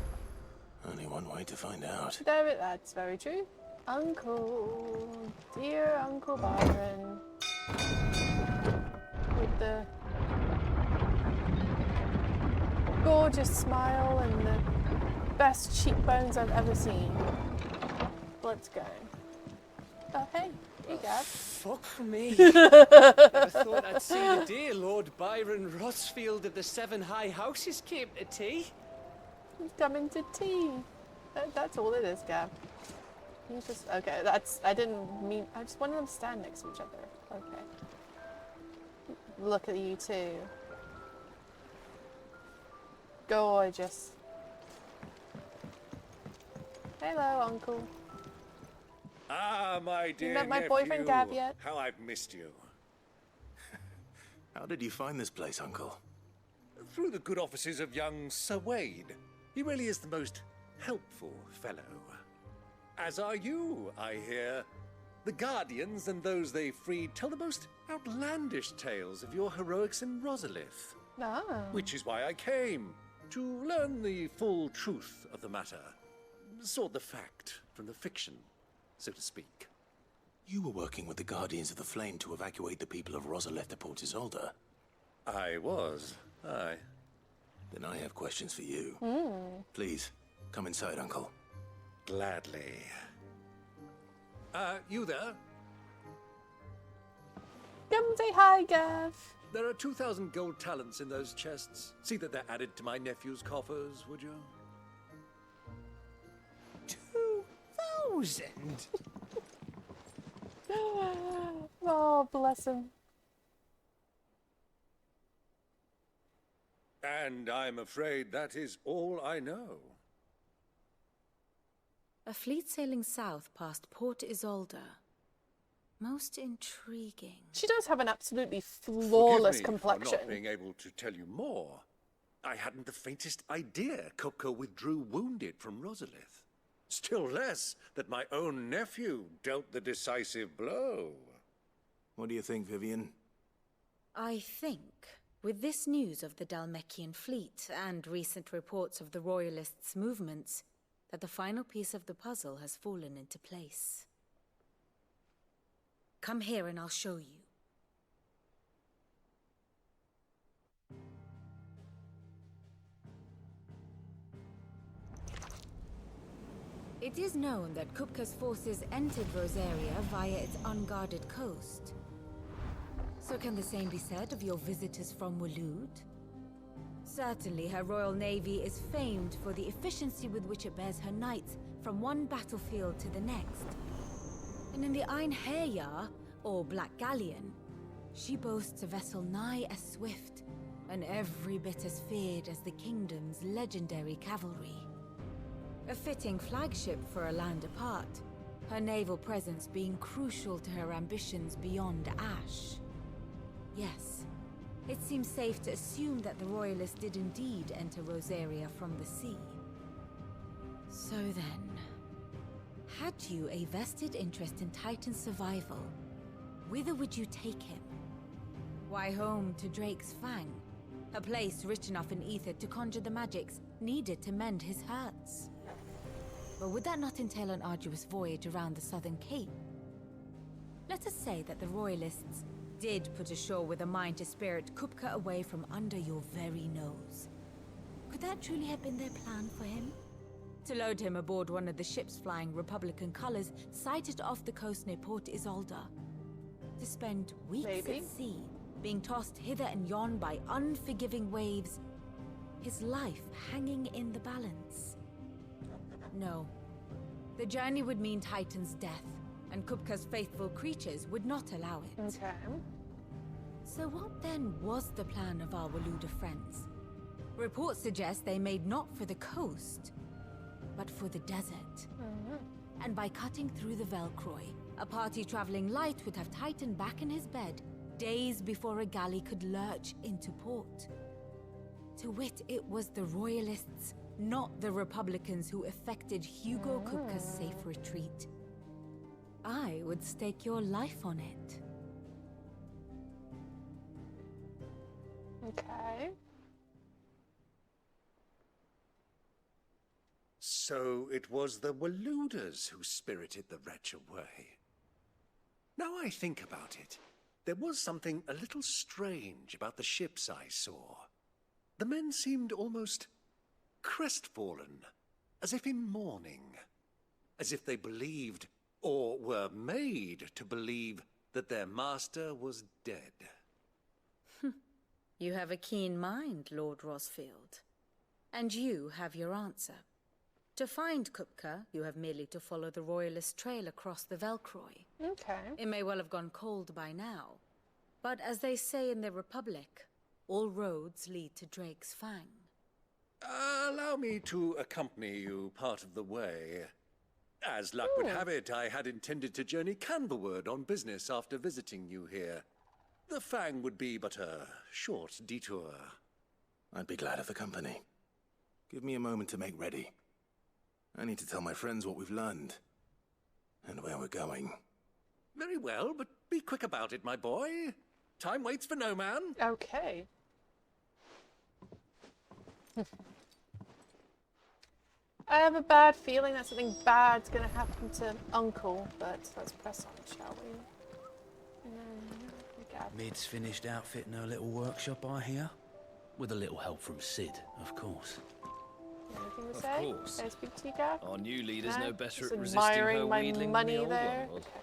Only one way to find out. That's very true. Uncle, dear Uncle Byron. With the gorgeous smile and the best cheekbones I've ever seen. Let's go. Oh, hey, you guys. Fuck me. Never thought I'd see the day Lord Byron Rossfield of the Seven High Houses came to tea. He's coming to tea. That's all it is, Gab. You just... Okay, that's... I didn't mean... I just wanted them to stand next to each other. Okay. Look at you two. Gorgeous. Hello, Uncle. Ah, my dear You met my nephew. boyfriend Gab yet? How I've missed you. How did you find this place, Uncle? Through the good offices of young Sir Wade. He really is the most helpful fellow. As are you, I hear. The Guardians and those they freed tell the most outlandish tales of your heroics in Rosalith. Ah. Which is why I came, to learn the full truth of the matter. Sort the fact from the fiction, so to speak. You were working with the Guardians of the Flame to evacuate the people of Rosalith to Port Isolde. I was, aye. Then I have questions for you. Please, come inside, Uncle. Gladly. You there? Come say hi, Gav. There are 2,000 gold talents in those chests. See that they're added to my nephew's coffers, would you? 2,000? Oh, bless him. And I'm afraid that is all I know. A fleet sailing south past Port Isolde. Most intriguing. She does have an absolutely flawless Forgive me complexion. for not being able to tell you more. I hadn't the faintest idea Kopko withdrew wounded from Rosalith. Still less that my own nephew dealt the decisive blow. What do you think, Vivian? I think, with this news of the Dalmekian fleet and recent reports of the Royalists' movements, that the final piece of the puzzle has fallen into place. Come here and I'll show you. It is known that Kupka's forces entered Rosaria via its unguarded coast. So can the same be said of your visitors from Waloed? Certainly her Royal Navy is famed for the efficiency with which it bears her knights from one battlefield to the next. And in the Ein Herjar, or Black Galleon, she boasts a vessel nigh as swift and every bit as feared as the kingdom's legendary cavalry. A fitting flagship for a land apart, her naval presence being crucial to her ambitions beyond Ash. Yes, it seems safe to assume that the Royalists did indeed enter Rosaria from the sea. So then, had you a vested interest in Titan's survival, whither would you take him? Why home to Drake's Fang, a place rich enough in ether to conjure the magics needed to mend his hurts? But would that not entail an arduous voyage around the southern cape? Let us say that the Royalists did put ashore with a mind to spirit Kupka away from under your very nose. Could that truly have been their plan for him? To load him aboard one of the ships flying Republican colors sighted off the coast near Port Isolde? To spend weeks at sea, being tossed hither and yon by unforgiving waves, his life hanging in the balance? No. The journey would mean Titan's death, and Kupka's faithful creatures would not allow it. Okay. So what then was the plan of our Waluda friends? Reports suggest they made not for the coast, but for the desert. And by cutting through the Velcroy, a party traveling light would have Titan back in his bed days before a galley could lurch into port. To wit, it was the Royalists, not the Republicans, who effected Hugo Kupka's safe retreat. I would stake your life on it. Okay. So it was the Waludas who spirited the wretch away. Now I think about it, there was something a little strange about the ships I saw. The men seemed almost crestfallen, as if in mourning, as if they believed, or were made to believe, that their master was dead. You have a keen mind, Lord Rosfield. And you have your answer. To find Kupka, you have merely to follow the Royalist trail across the Velcroy. Okay. It may well have gone cold by now, but as they say in the Republic, all roads lead to Drake's Fang. Allow me to accompany you part of the way. As luck would have it, I had intended to journey Canberward on business after visiting you here. The Fang would be but a short detour. I'd be glad of the company. Give me a moment to make ready. I need to tell my friends what we've learned. And where we're going. Very well, but be quick about it, my boy. Time waits for no man. Okay. I have a bad feeling that something bad's gonna happen to Uncle, but let's press on, shall we? Mid's finished outfitting her little workshop, I hear. With a little help from Sid, of course. Anything to Of say? course. Can I speak to you, Gav? Our new leader's No? no better Just at resisting her admiring my wheedling money than the old there. one was. Okay.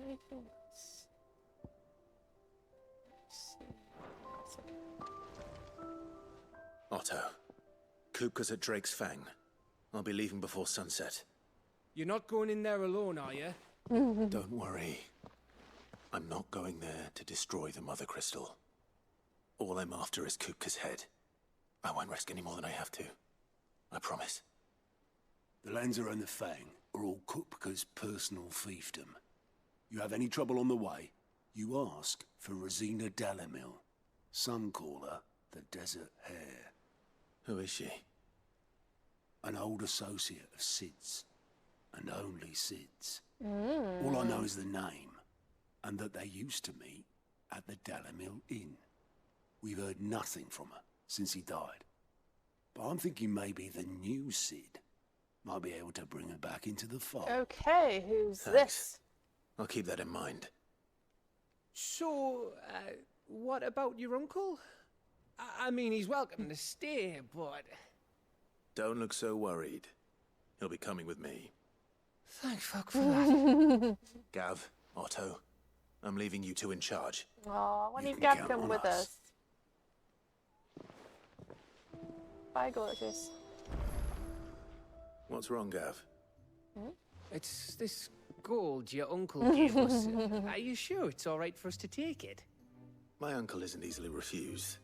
Anything else? Let's see. Otto, Kupka's at Drake's Fang. I'll be leaving before sunset. You're not going in there alone, are you? Don't worry. I'm not going there to destroy the Mother Crystal. All I'm after is Kupka's head. I won't risk any more than I have to. I promise. The Lancer and the Fang are all Kupka's personal fiefdom. You have any trouble on the way, you ask for Rosina Dalamil. Some call her the Desert Hare. Who is she? An old associate of Sid's. And only Sid's. All I know is the name, and that they used to meet at the Dalamil Inn. We've heard nothing from her since he died. But I'm thinking maybe the new Sid might be able to bring her back into the fold. Okay, who's Thanks. this? I'll keep that in mind. So, what about your uncle? I mean, he's welcome to stay, but... Don't look so worried. He'll be coming with me. Thank fuck for that. Gav, Otto, I'm leaving you two in charge. Aw, why don't you can Gav count come on with us. us? Bye, gorgeous. What's wrong, Gav? It's this gold your uncle gave us. Are you sure it's all right for us to take it? My uncle isn't easily refused,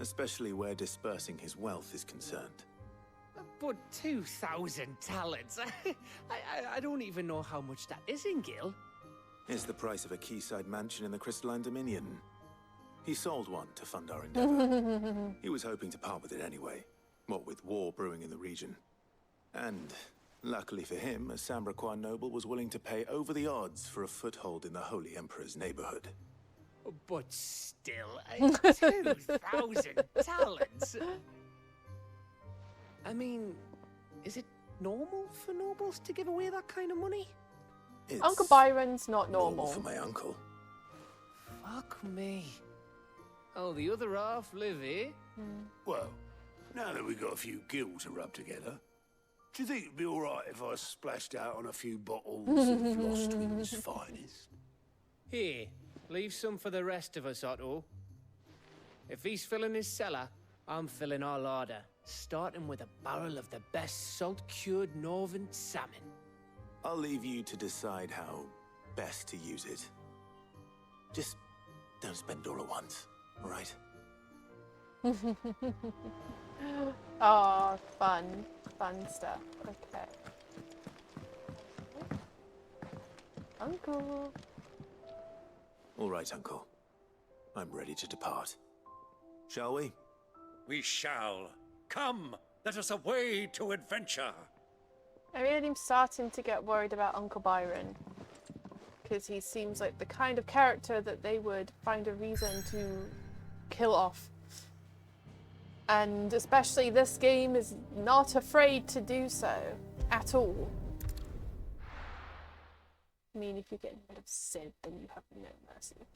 especially where dispersing his wealth is concerned. But 2,000 talents? I don't even know how much that is in Gil. It's the price of a quayside mansion in the Crystalline Dominion. He sold one to fund our endeavor. He was hoping to part with it anyway, what with war brewing in the region. And luckily for him, a Sambraquan noble was willing to pay over the odds for a foothold in the Holy Emperor's neighborhood. But still, 2,000 talents? I mean, is it normal for nobles to give away that kind of money? It's Uncle Byron's not normal. for my uncle. Fuck me. Oh, the other half live here? Well, now that we've got a few gills to rub together, do you think it'd be all right if I splashed out on a few bottles of Lost Twins' finest? Here, leave some for the rest of us, Otto. If he's filling his cellar, I'm filling our larder, starting with a barrel of the best salt-cured northern salmon. I'll leave you to decide how best to use it. Just don't spend it all at once, all right? Oh, fun stuff. Okay. Uncle. All right, Uncle. I'm ready to depart. Shall we? We shall. Come, let us away to adventure. I really am starting to get worried about Uncle Byron. Because he seems like the kind of character that they would find a reason to kill off. And especially this game is not afraid to do so at all. I mean, if you're getting rid of Sid, then you have no mercy.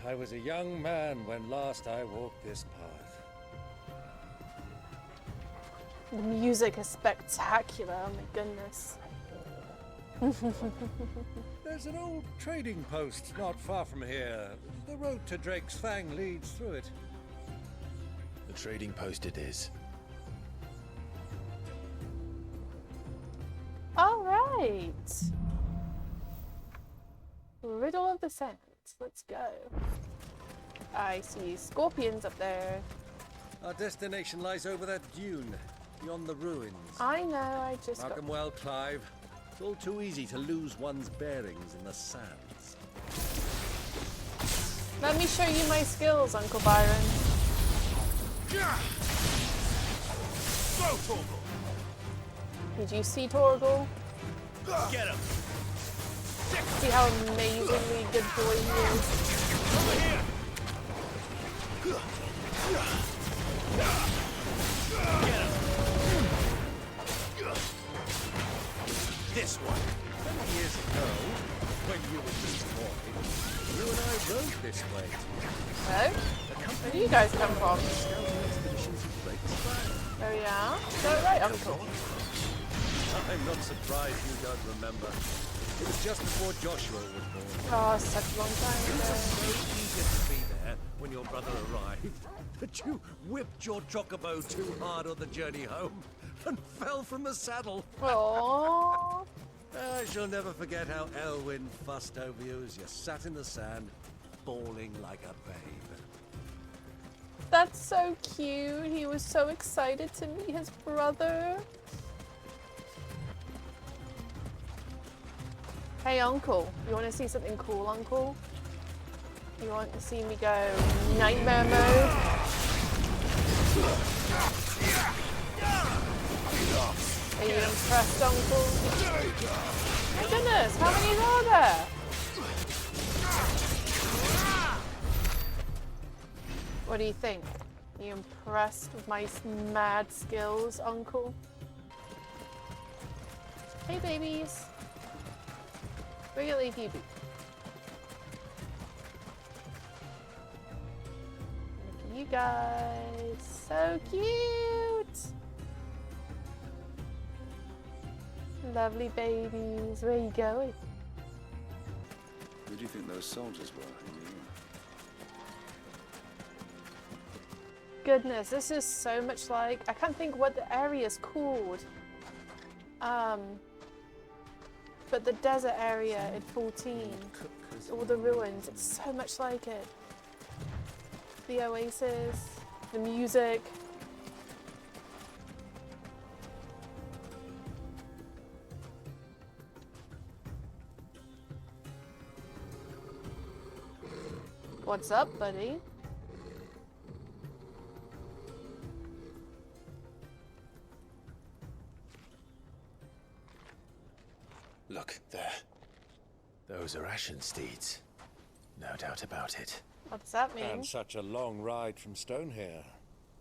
I was a young man when last I walked this path. The music is spectacular, oh my goodness. There's an old trading post not far from here. The road to Drake's Fang leads through it. The trading post it is. All right. Riddle of the Sands. Let's go. I see scorpions up there. Our destination lies over that dune, beyond the ruins. I know, I just Mark got... 'em well, Clive. It's all too easy to lose one's bearings in the sands. Let me show you my skills, Uncle Byron. Go, Torgal! Did you see Torgal? Get him! See how amazingly good boy he is? Over here! Get him! This one. 7 years ago, when you were just a boy, you and I rode this way. Oh? Where do you guys come from? Oh yeah? Is that right, Uncle? I'm not surprised you don't remember. It was just before Joshua was born. Oh, such a long time You ago. were so eager to be there when your brother arrived that you whipped your chocobo too hard on the journey home and fell from the saddle. Aww. I shall never forget how Elwyn fussed over you as you sat in the sand, bawling like a babe. That's so cute. He was so excited to meet his brother. Hey, Uncle. You want to see something cool, Uncle? You want to see me go nightmare mode? Are you impressed, Uncle? My goodness, how many are there? What do you think? Are you impressed with my mad skills, Uncle? Hey, babies. Where you leave you be? Look at you guys. So cute. Lovely babies. Where are you going? Who do you think those soldiers were in the inn? goodness, this is so much like... I can't think what the area's called. But the desert area in 14. All the ruins, it's so much like it. The oasis, the music. What's up, buddy? Look, there. Those are Ashen steeds. No doubt about it. What does that mean? And such a long ride from Stonehair.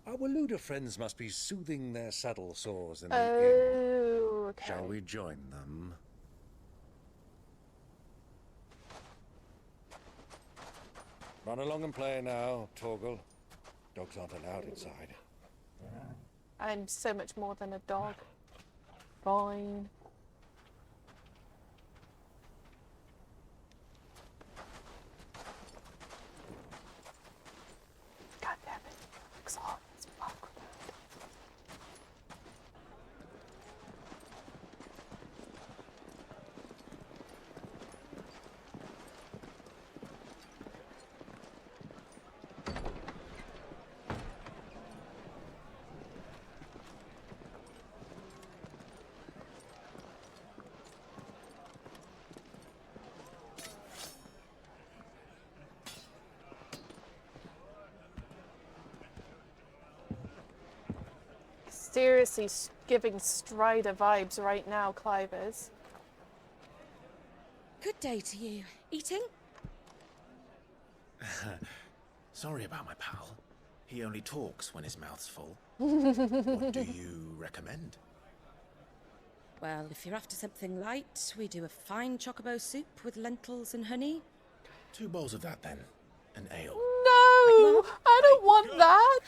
Our Luda friends must be soothing their saddle sores in the inn. Okay. Shall we join them? Run along and play now, Torgal. Dogs aren't allowed inside. I'm so much more than a dog. Fine. God damn it. Looks hot as fuck. Seriously giving Strider vibes right now, Clive is. Good day to you. Eating? Sorry about my pal. He only talks when his mouth's full. What do you recommend? Well, if you're after something light, we do a fine chocobo soup with lentils and honey. 2 bowls of that, then. An ale. No! I don't want that!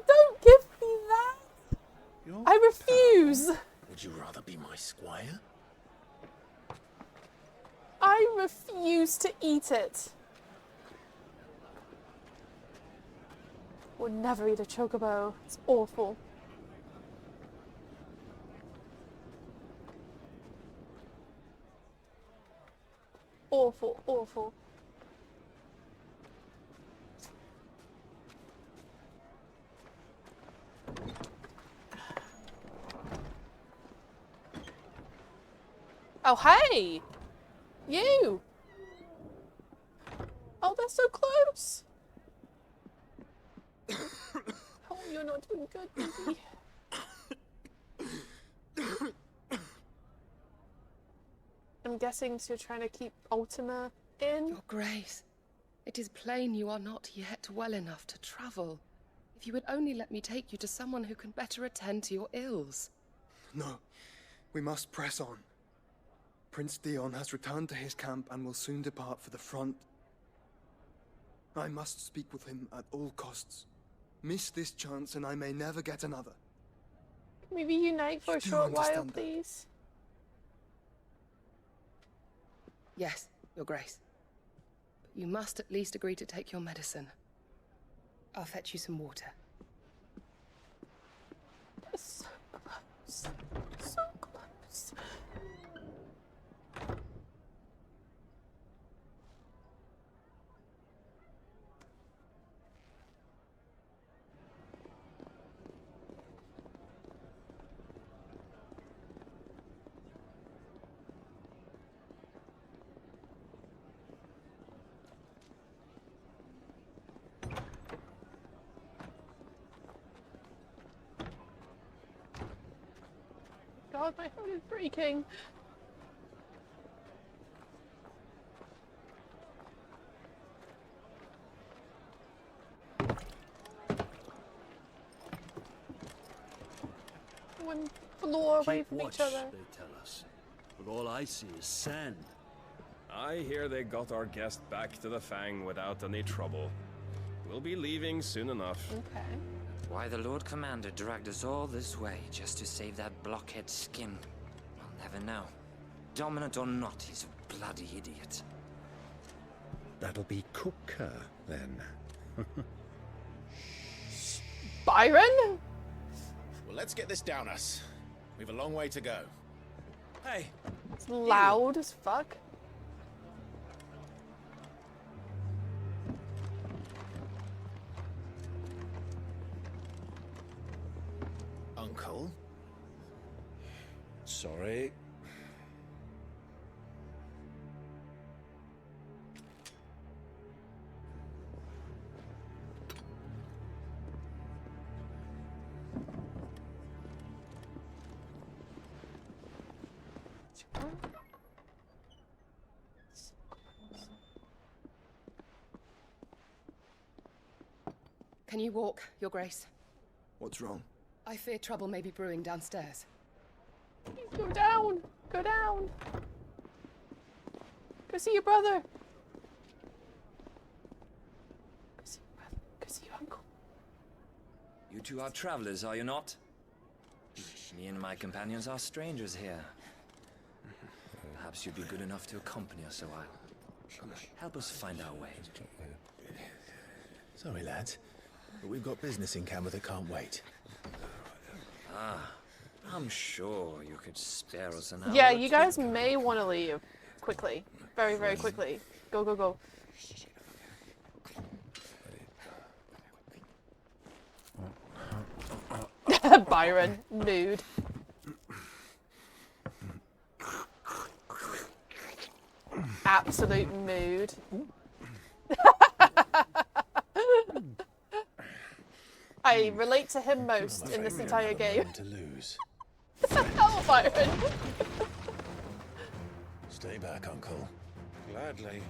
Don't give me that! I refuse! Would you rather be my squire? I refuse to eat it. Would never eat a chocobo. It's awful. Awful, awful. Oh, hey! You! Oh, they're so close! Oh, you're not doing good, baby. I'm guessing you're trying to keep Ultima in? Your Grace, it is plain you are not yet well enough to travel. If you would only let me take you to someone who can better attend to your ills. No, we must press on. Prince Dion has returned to his camp and will soon depart for the front. I must speak with him at all costs. Miss this chance and I may never get another. Can we reunite for a short while, please? Yes, Your Grace. But you must at least agree to take your medicine. I'll fetch you some water. So close. So close. God, my heart is breaking. One floor away Keep from watch, each other. they tell us. But all I see is sand. I hear they got our guest back to the Fang without any trouble. We'll be leaving soon enough. Okay. Why the Lord Commander dragged us all this way just to save that blockhead skin, I'll never know. Dominant or not, he's a bloody idiot. That'll be Cooker, then. Byron? Well, let's get this down us. We've a long way to go. Hey. It's loud as fuck. Uncle? Sorry. Can you walk, Your Grace? What's wrong? I fear trouble may be brewing downstairs. Go down! Go down! Go see your brother! Go see your brother. Go see your uncle. You two are travelers, are you not? Me and my companions are strangers here. Perhaps you'd be good enough to accompany us a while. Help us find our way. Sorry, lads, but we've got business in camera that can't wait. Ah, I'm sure you could spare us an hour. Yeah, you guys may want to leave quickly. Very, very quickly. Go, go, go. Byron, mood. Absolute mood. I relate to him most in this entire game. To lose. Oh, Byron. Stay back, Uncle. Gladly.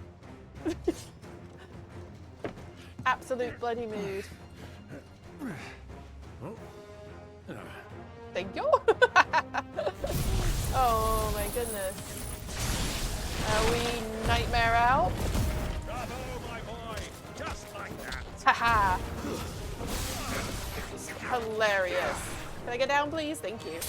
Absolute bloody mood. Thank you. Oh my goodness. Are we nightmare out? Bravo, my boy! Just like that! Haha. Hilarious. Can I get down, please? Thank you.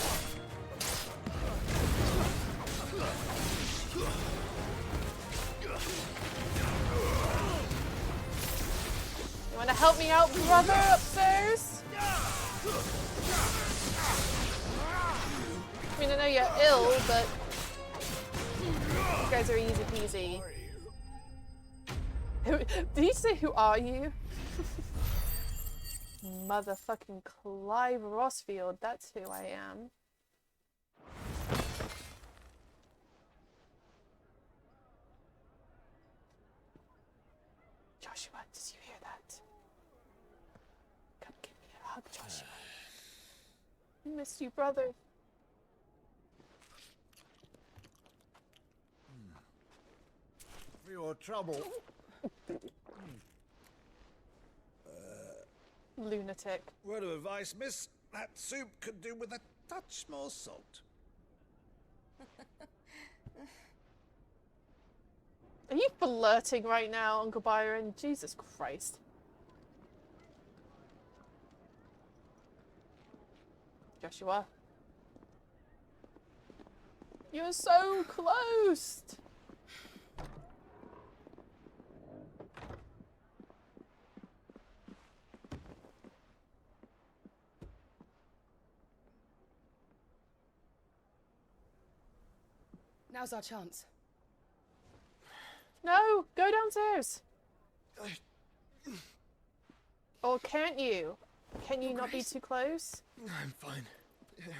You want to help me out, brother, upstairs? I mean, I know you're ill, but you guys are easy peasy. Did you say, who are you? Motherfucking Clive Rossfield, that's who I am. Joshua, did you hear that? Come give me a hug, Joshua. I missed you, brother. For your trouble. Lunatic. Word of advice, miss. That soup could do with a touch more salt. Are you flirting right now, Uncle Byron? Jesus Christ. Joshua. You're so close. Now's our chance. No, go downstairs. Or can't you? Can you not be too close? I'm fine. Yeah.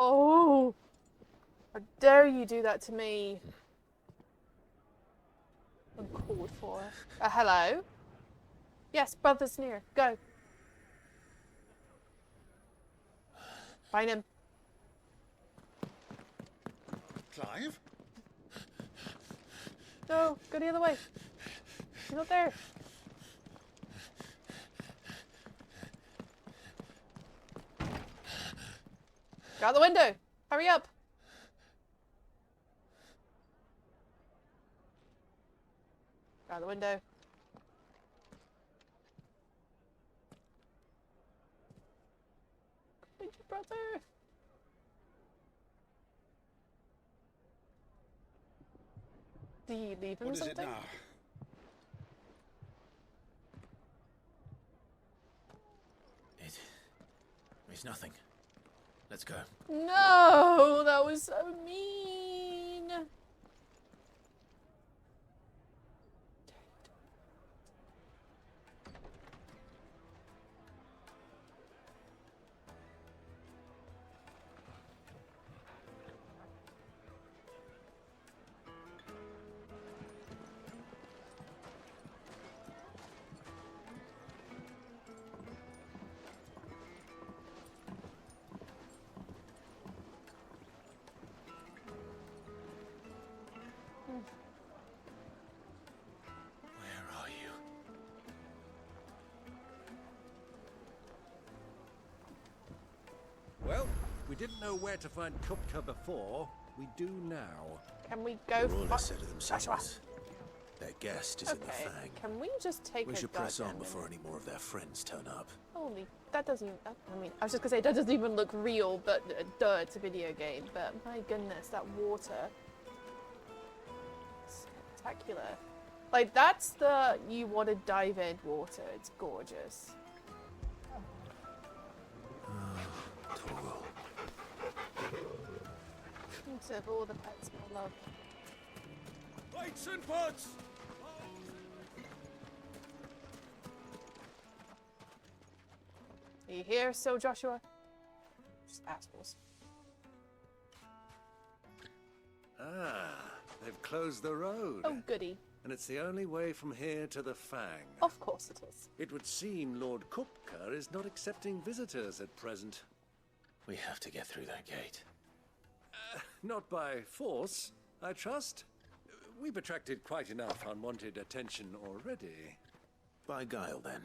Oh, how dare you do that to me? Uncalled for. Hello? Yes, brother's near. Go. Find him. Clive? No, go the other way. He's not there. Go out the window. Hurry up. Out the window. Thank you, brother. Do you leave him What is something? it now? It's nothing. Let's go. No, that was so mean. Where are you? Well, we didn't know where to find Kupka before. We do now. Can we go? They're all ahead of themselves. Their guest is in the Okay. Fang. Can we just take? We a should press on goddamn before minute? any more of their friends turn up. Holy, that doesn't even. I mean, I was just gonna say that doesn't even look real, but duh, it's a video game. But my goodness, that water, spectacular. Like that's the you want to dive in water. It's gorgeous. Of all the pets I love. Lights and pots! Are you here still, Joshua? Just assholes. Ah, they've closed the road. Oh, goody. And it's the only way from here to the Fang. Of course it is. It would seem Lord Kupka is not accepting visitors at present. We have to get through that gate. Not by force, I trust. We've attracted quite enough unwanted attention already. By guile, then.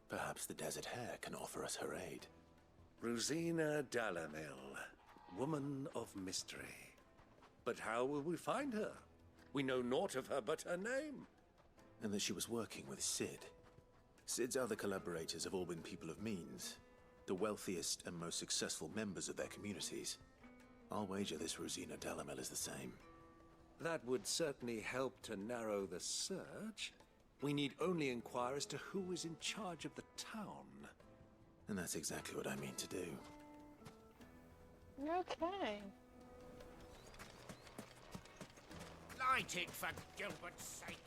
Perhaps the Desert Hare can offer us her aid. Rosina Dalamil, woman of mystery. But how will we find her? We know naught of her but her name. And that she was working with Sid. Sid's other collaborators have all been people of means, the wealthiest and most successful members of their communities. I'll wager this Rosina Dalamil is the same. That would certainly help to narrow the search. We need only inquire as to who is in charge of the town. And that's exactly what I mean to do. Okay. Light it, for Gilbert's sake.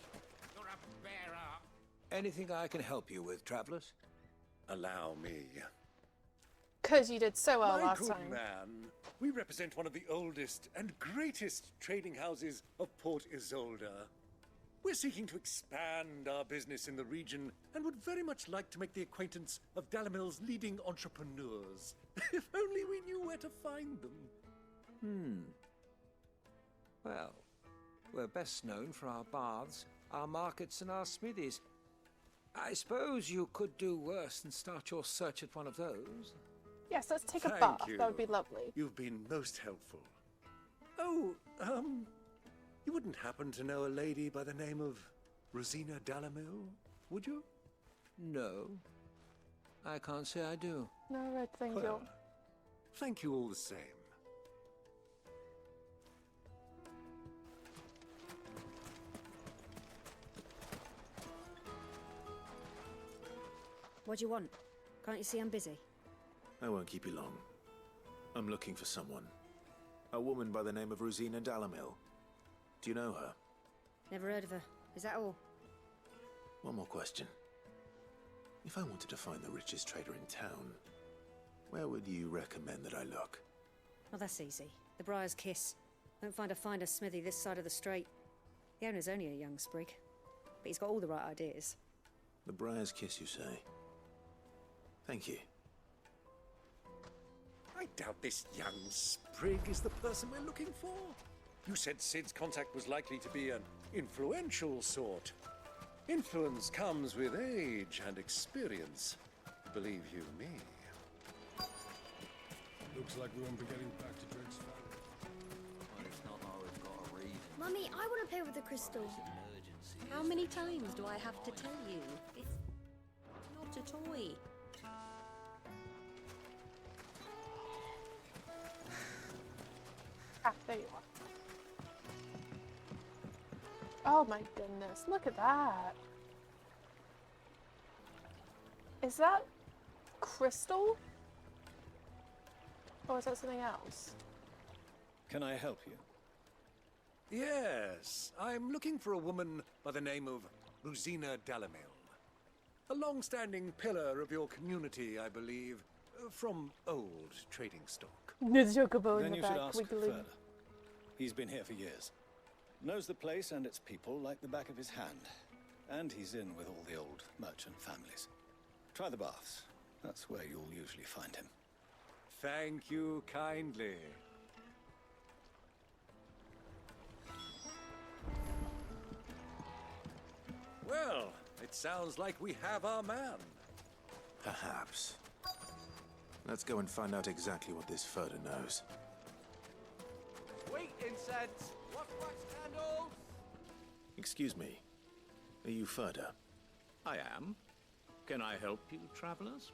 You're a bearer. Anything I can help you with, travelers? Allow me. Because you did so well My last good time. man, we represent one of the oldest and greatest trading houses of Port Isolde. We're seeking to expand our business in the region and would very much like to make the acquaintance of Dalamil's leading entrepreneurs. If only we knew where to find them. Well, we're best known for our baths, our markets, and our smithies. I suppose you could do worse than start your search at one of those. Yes, let's take a Thank bath. you. That would be lovely. You've been most helpful. Oh, you wouldn't happen to know a lady by the name of Rosina Dalamil, would you? No, I can't say I do. No, Red, thank you. Well, thank you all the same. What do you want? Can't you see I'm busy? I won't keep you long. I'm looking for someone. A woman by the name of Rosina Dalamil. Do you know her? Never heard of her. Is that all? One more question. If I wanted to find the richest trader in town, where would you recommend that I look? Well, that's easy. The Briar's Kiss. Won't find a finer smithy this side of the strait. The owner's only a young sprig, but he's got all the right ideas. The Briar's Kiss, you say? Thank you. I doubt this young sprig is the person we're looking for. You said Sid's contact was likely to be an influential sort. Influence comes with age and experience. Believe you me. Looks like we won't be getting back to Drake's Well, it's not all we've got to read. Mummy, I want to play with the crystal. How many times do I have to tell you? It's not a toy. Ah, there you are. Oh my goodness, look at that. Is that crystal? Or is that something else? Can I help you? Yes, I'm looking for a woman by the name of Rosina Dalamil. A long-standing pillar of your community, I believe, from old trading stock. There's Chocobo in Then the you should back, ask wiggling. further. He's been here for years. Knows the place and its people like the back of his hand. And he's in with all the old merchant families. Try the baths. That's where you'll usually find him. Thank you kindly. Well, it sounds like we have our man. Perhaps. Let's go and find out exactly what this Furder knows. Wait, incense! What wax candles? Excuse me. Are you Furder? I am. Can I help you, travelers?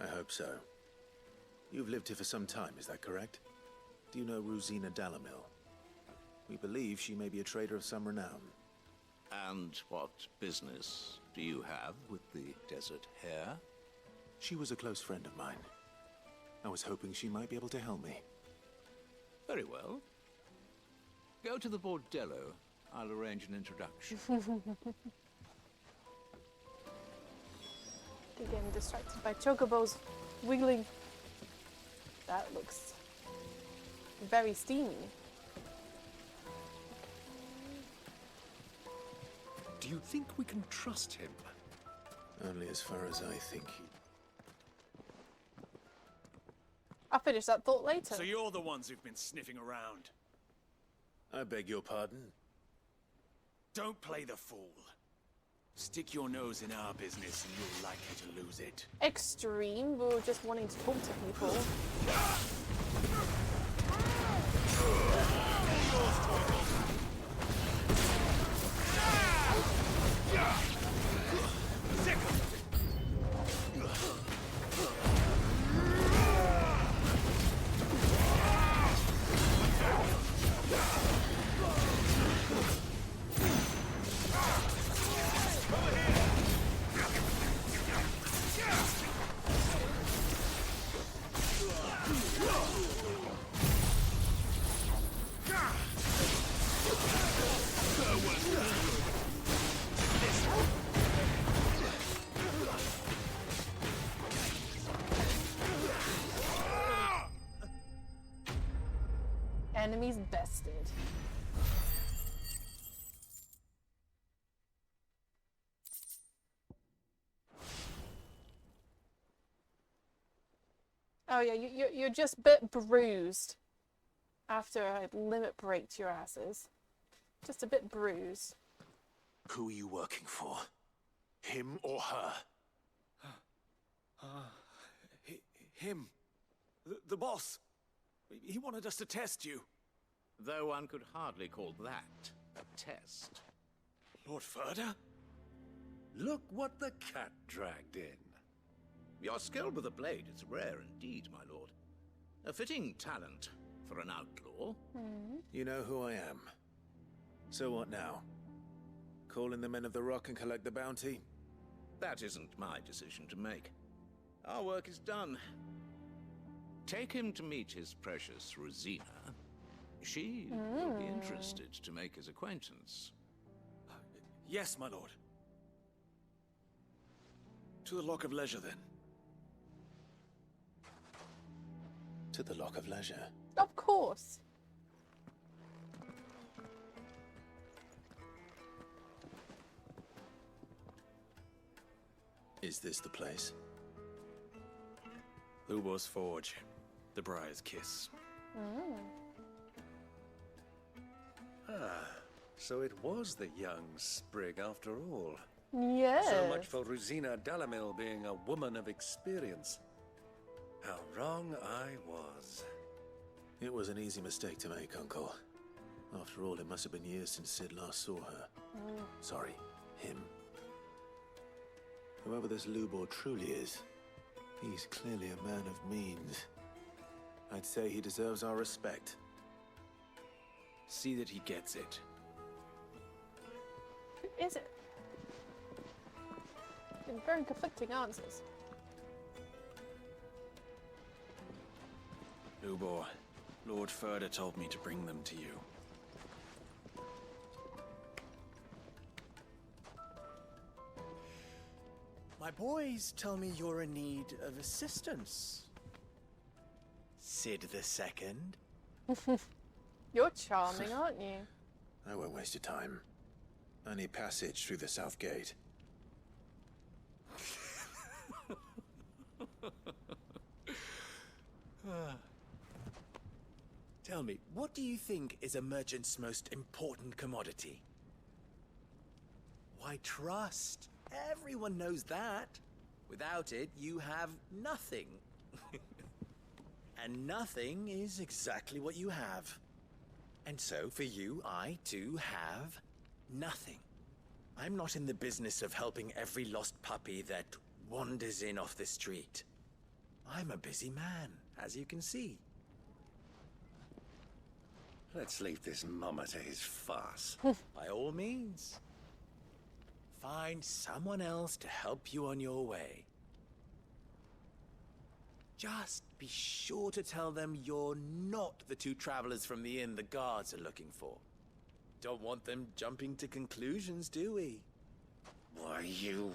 I hope so. You've lived here for some time, is that correct? Do you know Rosina Dalamil? We believe she may be a trader of some renown. And what business do you have with the desert hare? She was a close friend of mine. I was hoping she might be able to help me. Very well. Go to the bordello. I'll arrange an introduction. They're getting distracted by chocobos wiggling. That looks very steamy. Do you think we can trust him? Only as far as I think he... I'll finish that thought later. So you're the ones who've been sniffing around. I beg your pardon? Don't play the fool. Stick your nose in our business and you're likely to lose it. Extreme, we were just wanting to talk to people. Enemies bested. Oh yeah, you're just a bit bruised after I limit breaked your asses. Just a bit bruised. Who are you working for? Him or her? Him. The boss. He wanted us to test you. Though one could hardly call that a test. Lord Furder? Look what the cat dragged in. Your skill with a blade is rare indeed, my lord. A fitting talent for an outlaw. You know who I am. So what now? Call in the men of the Rock and collect the bounty? That isn't my decision to make. Our work is done. Take him to meet his precious Rosina. She will be interested to make his acquaintance. Yes, my lord. To the Lock of Leisure, then. To the Lock of Leisure? Of course. Is this the place? Lubo's Forge. The Briar's Kiss. Ah, so it was the young sprig after all. Yes. So much for Rosina Dalamil being a woman of experience. How wrong I was. It was an easy mistake to make, Uncle. After all, it must have been years since Sid last saw her. Sorry, him. Whoever this Lubor truly is, he's clearly a man of means. I'd say he deserves our respect. See that he gets it. Who is it? Been very conflicting answers. Lubor, Lord Furder told me to bring them to you. My boys tell me you're in need of assistance. Sid II? You're charming, aren't you? I won't waste your time. I need passage through the south gate. Tell me, what do you think is a merchant's most important commodity? Why, trust. Everyone knows that. Without it, you have nothing. And nothing is exactly what you have. And so, for you, I, too, have nothing. I'm not in the business of helping every lost puppy that wanders in off the street. I'm a busy man, as you can see. Let's leave this mummer to his farce. By all means. Find someone else to help you on your way. Just be sure to tell them you're not the two travelers from the inn the guards are looking for. Don't want them jumping to conclusions, do we? Why, you...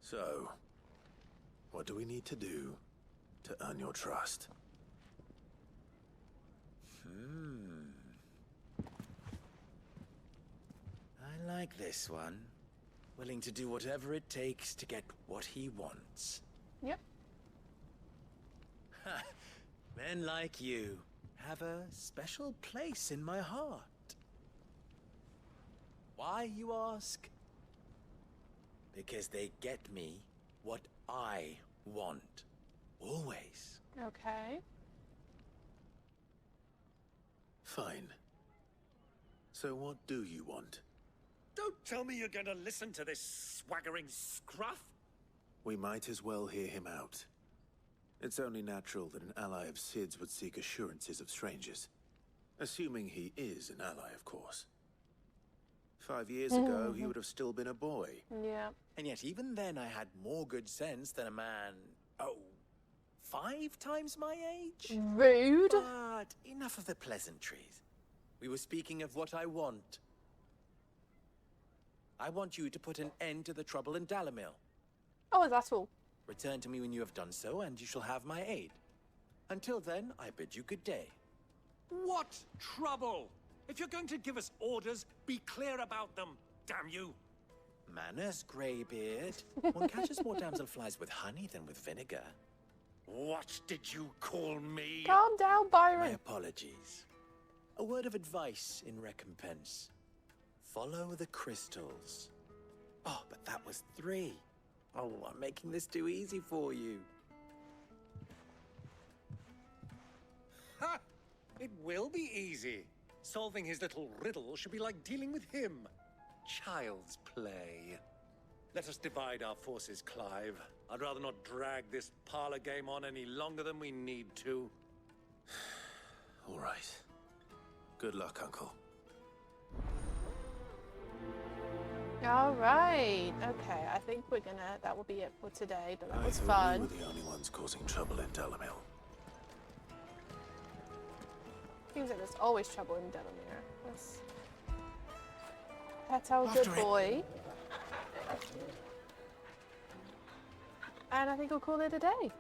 So, what do we need to do to earn your trust? I like this one. Willing to do whatever it takes to get what he wants. Yep. Men like you have a special place in my heart. Why, you ask? Because they get me what I want. Always. Okay. Fine. So what do you want? Don't tell me you're going to listen to this swaggering scruff. We might as well hear him out. It's only natural that an ally of Sid's would seek assurances of strangers. Assuming he is an ally, of course. 5 years ago, he would have still been a boy. Yeah. And yet even then I had more good sense than a man, 5 times my age? Rude. But enough of the pleasantries. We were speaking of what I want. I want you to put an end to the trouble in Dalamil. Oh, is that all? Return to me when you have done so, and you shall have my aid. Until then, I bid you good day. What trouble? If you're going to give us orders, be clear about them, damn you. Manners, Greybeard. One catches more damselflies with honey than with vinegar. What did you call me? Calm down, Byron. My apologies. A word of advice in recompense. Follow the crystals. Oh, but that was 3. Oh, I'm making this too easy for you. Ha! It will be easy. Solving his little riddle should be like dealing with him. Child's play. Let us divide our forces, Clive. I'd rather not drag this parlor game on any longer than we need to. All right. Good luck, Uncle. All right. Okay, I think that will be it for today, but that was fun. We were the only ones causing trouble in Dalamil. Seems like there's always trouble in Delamere. Let's pet our good boy. And I think we'll call it a day.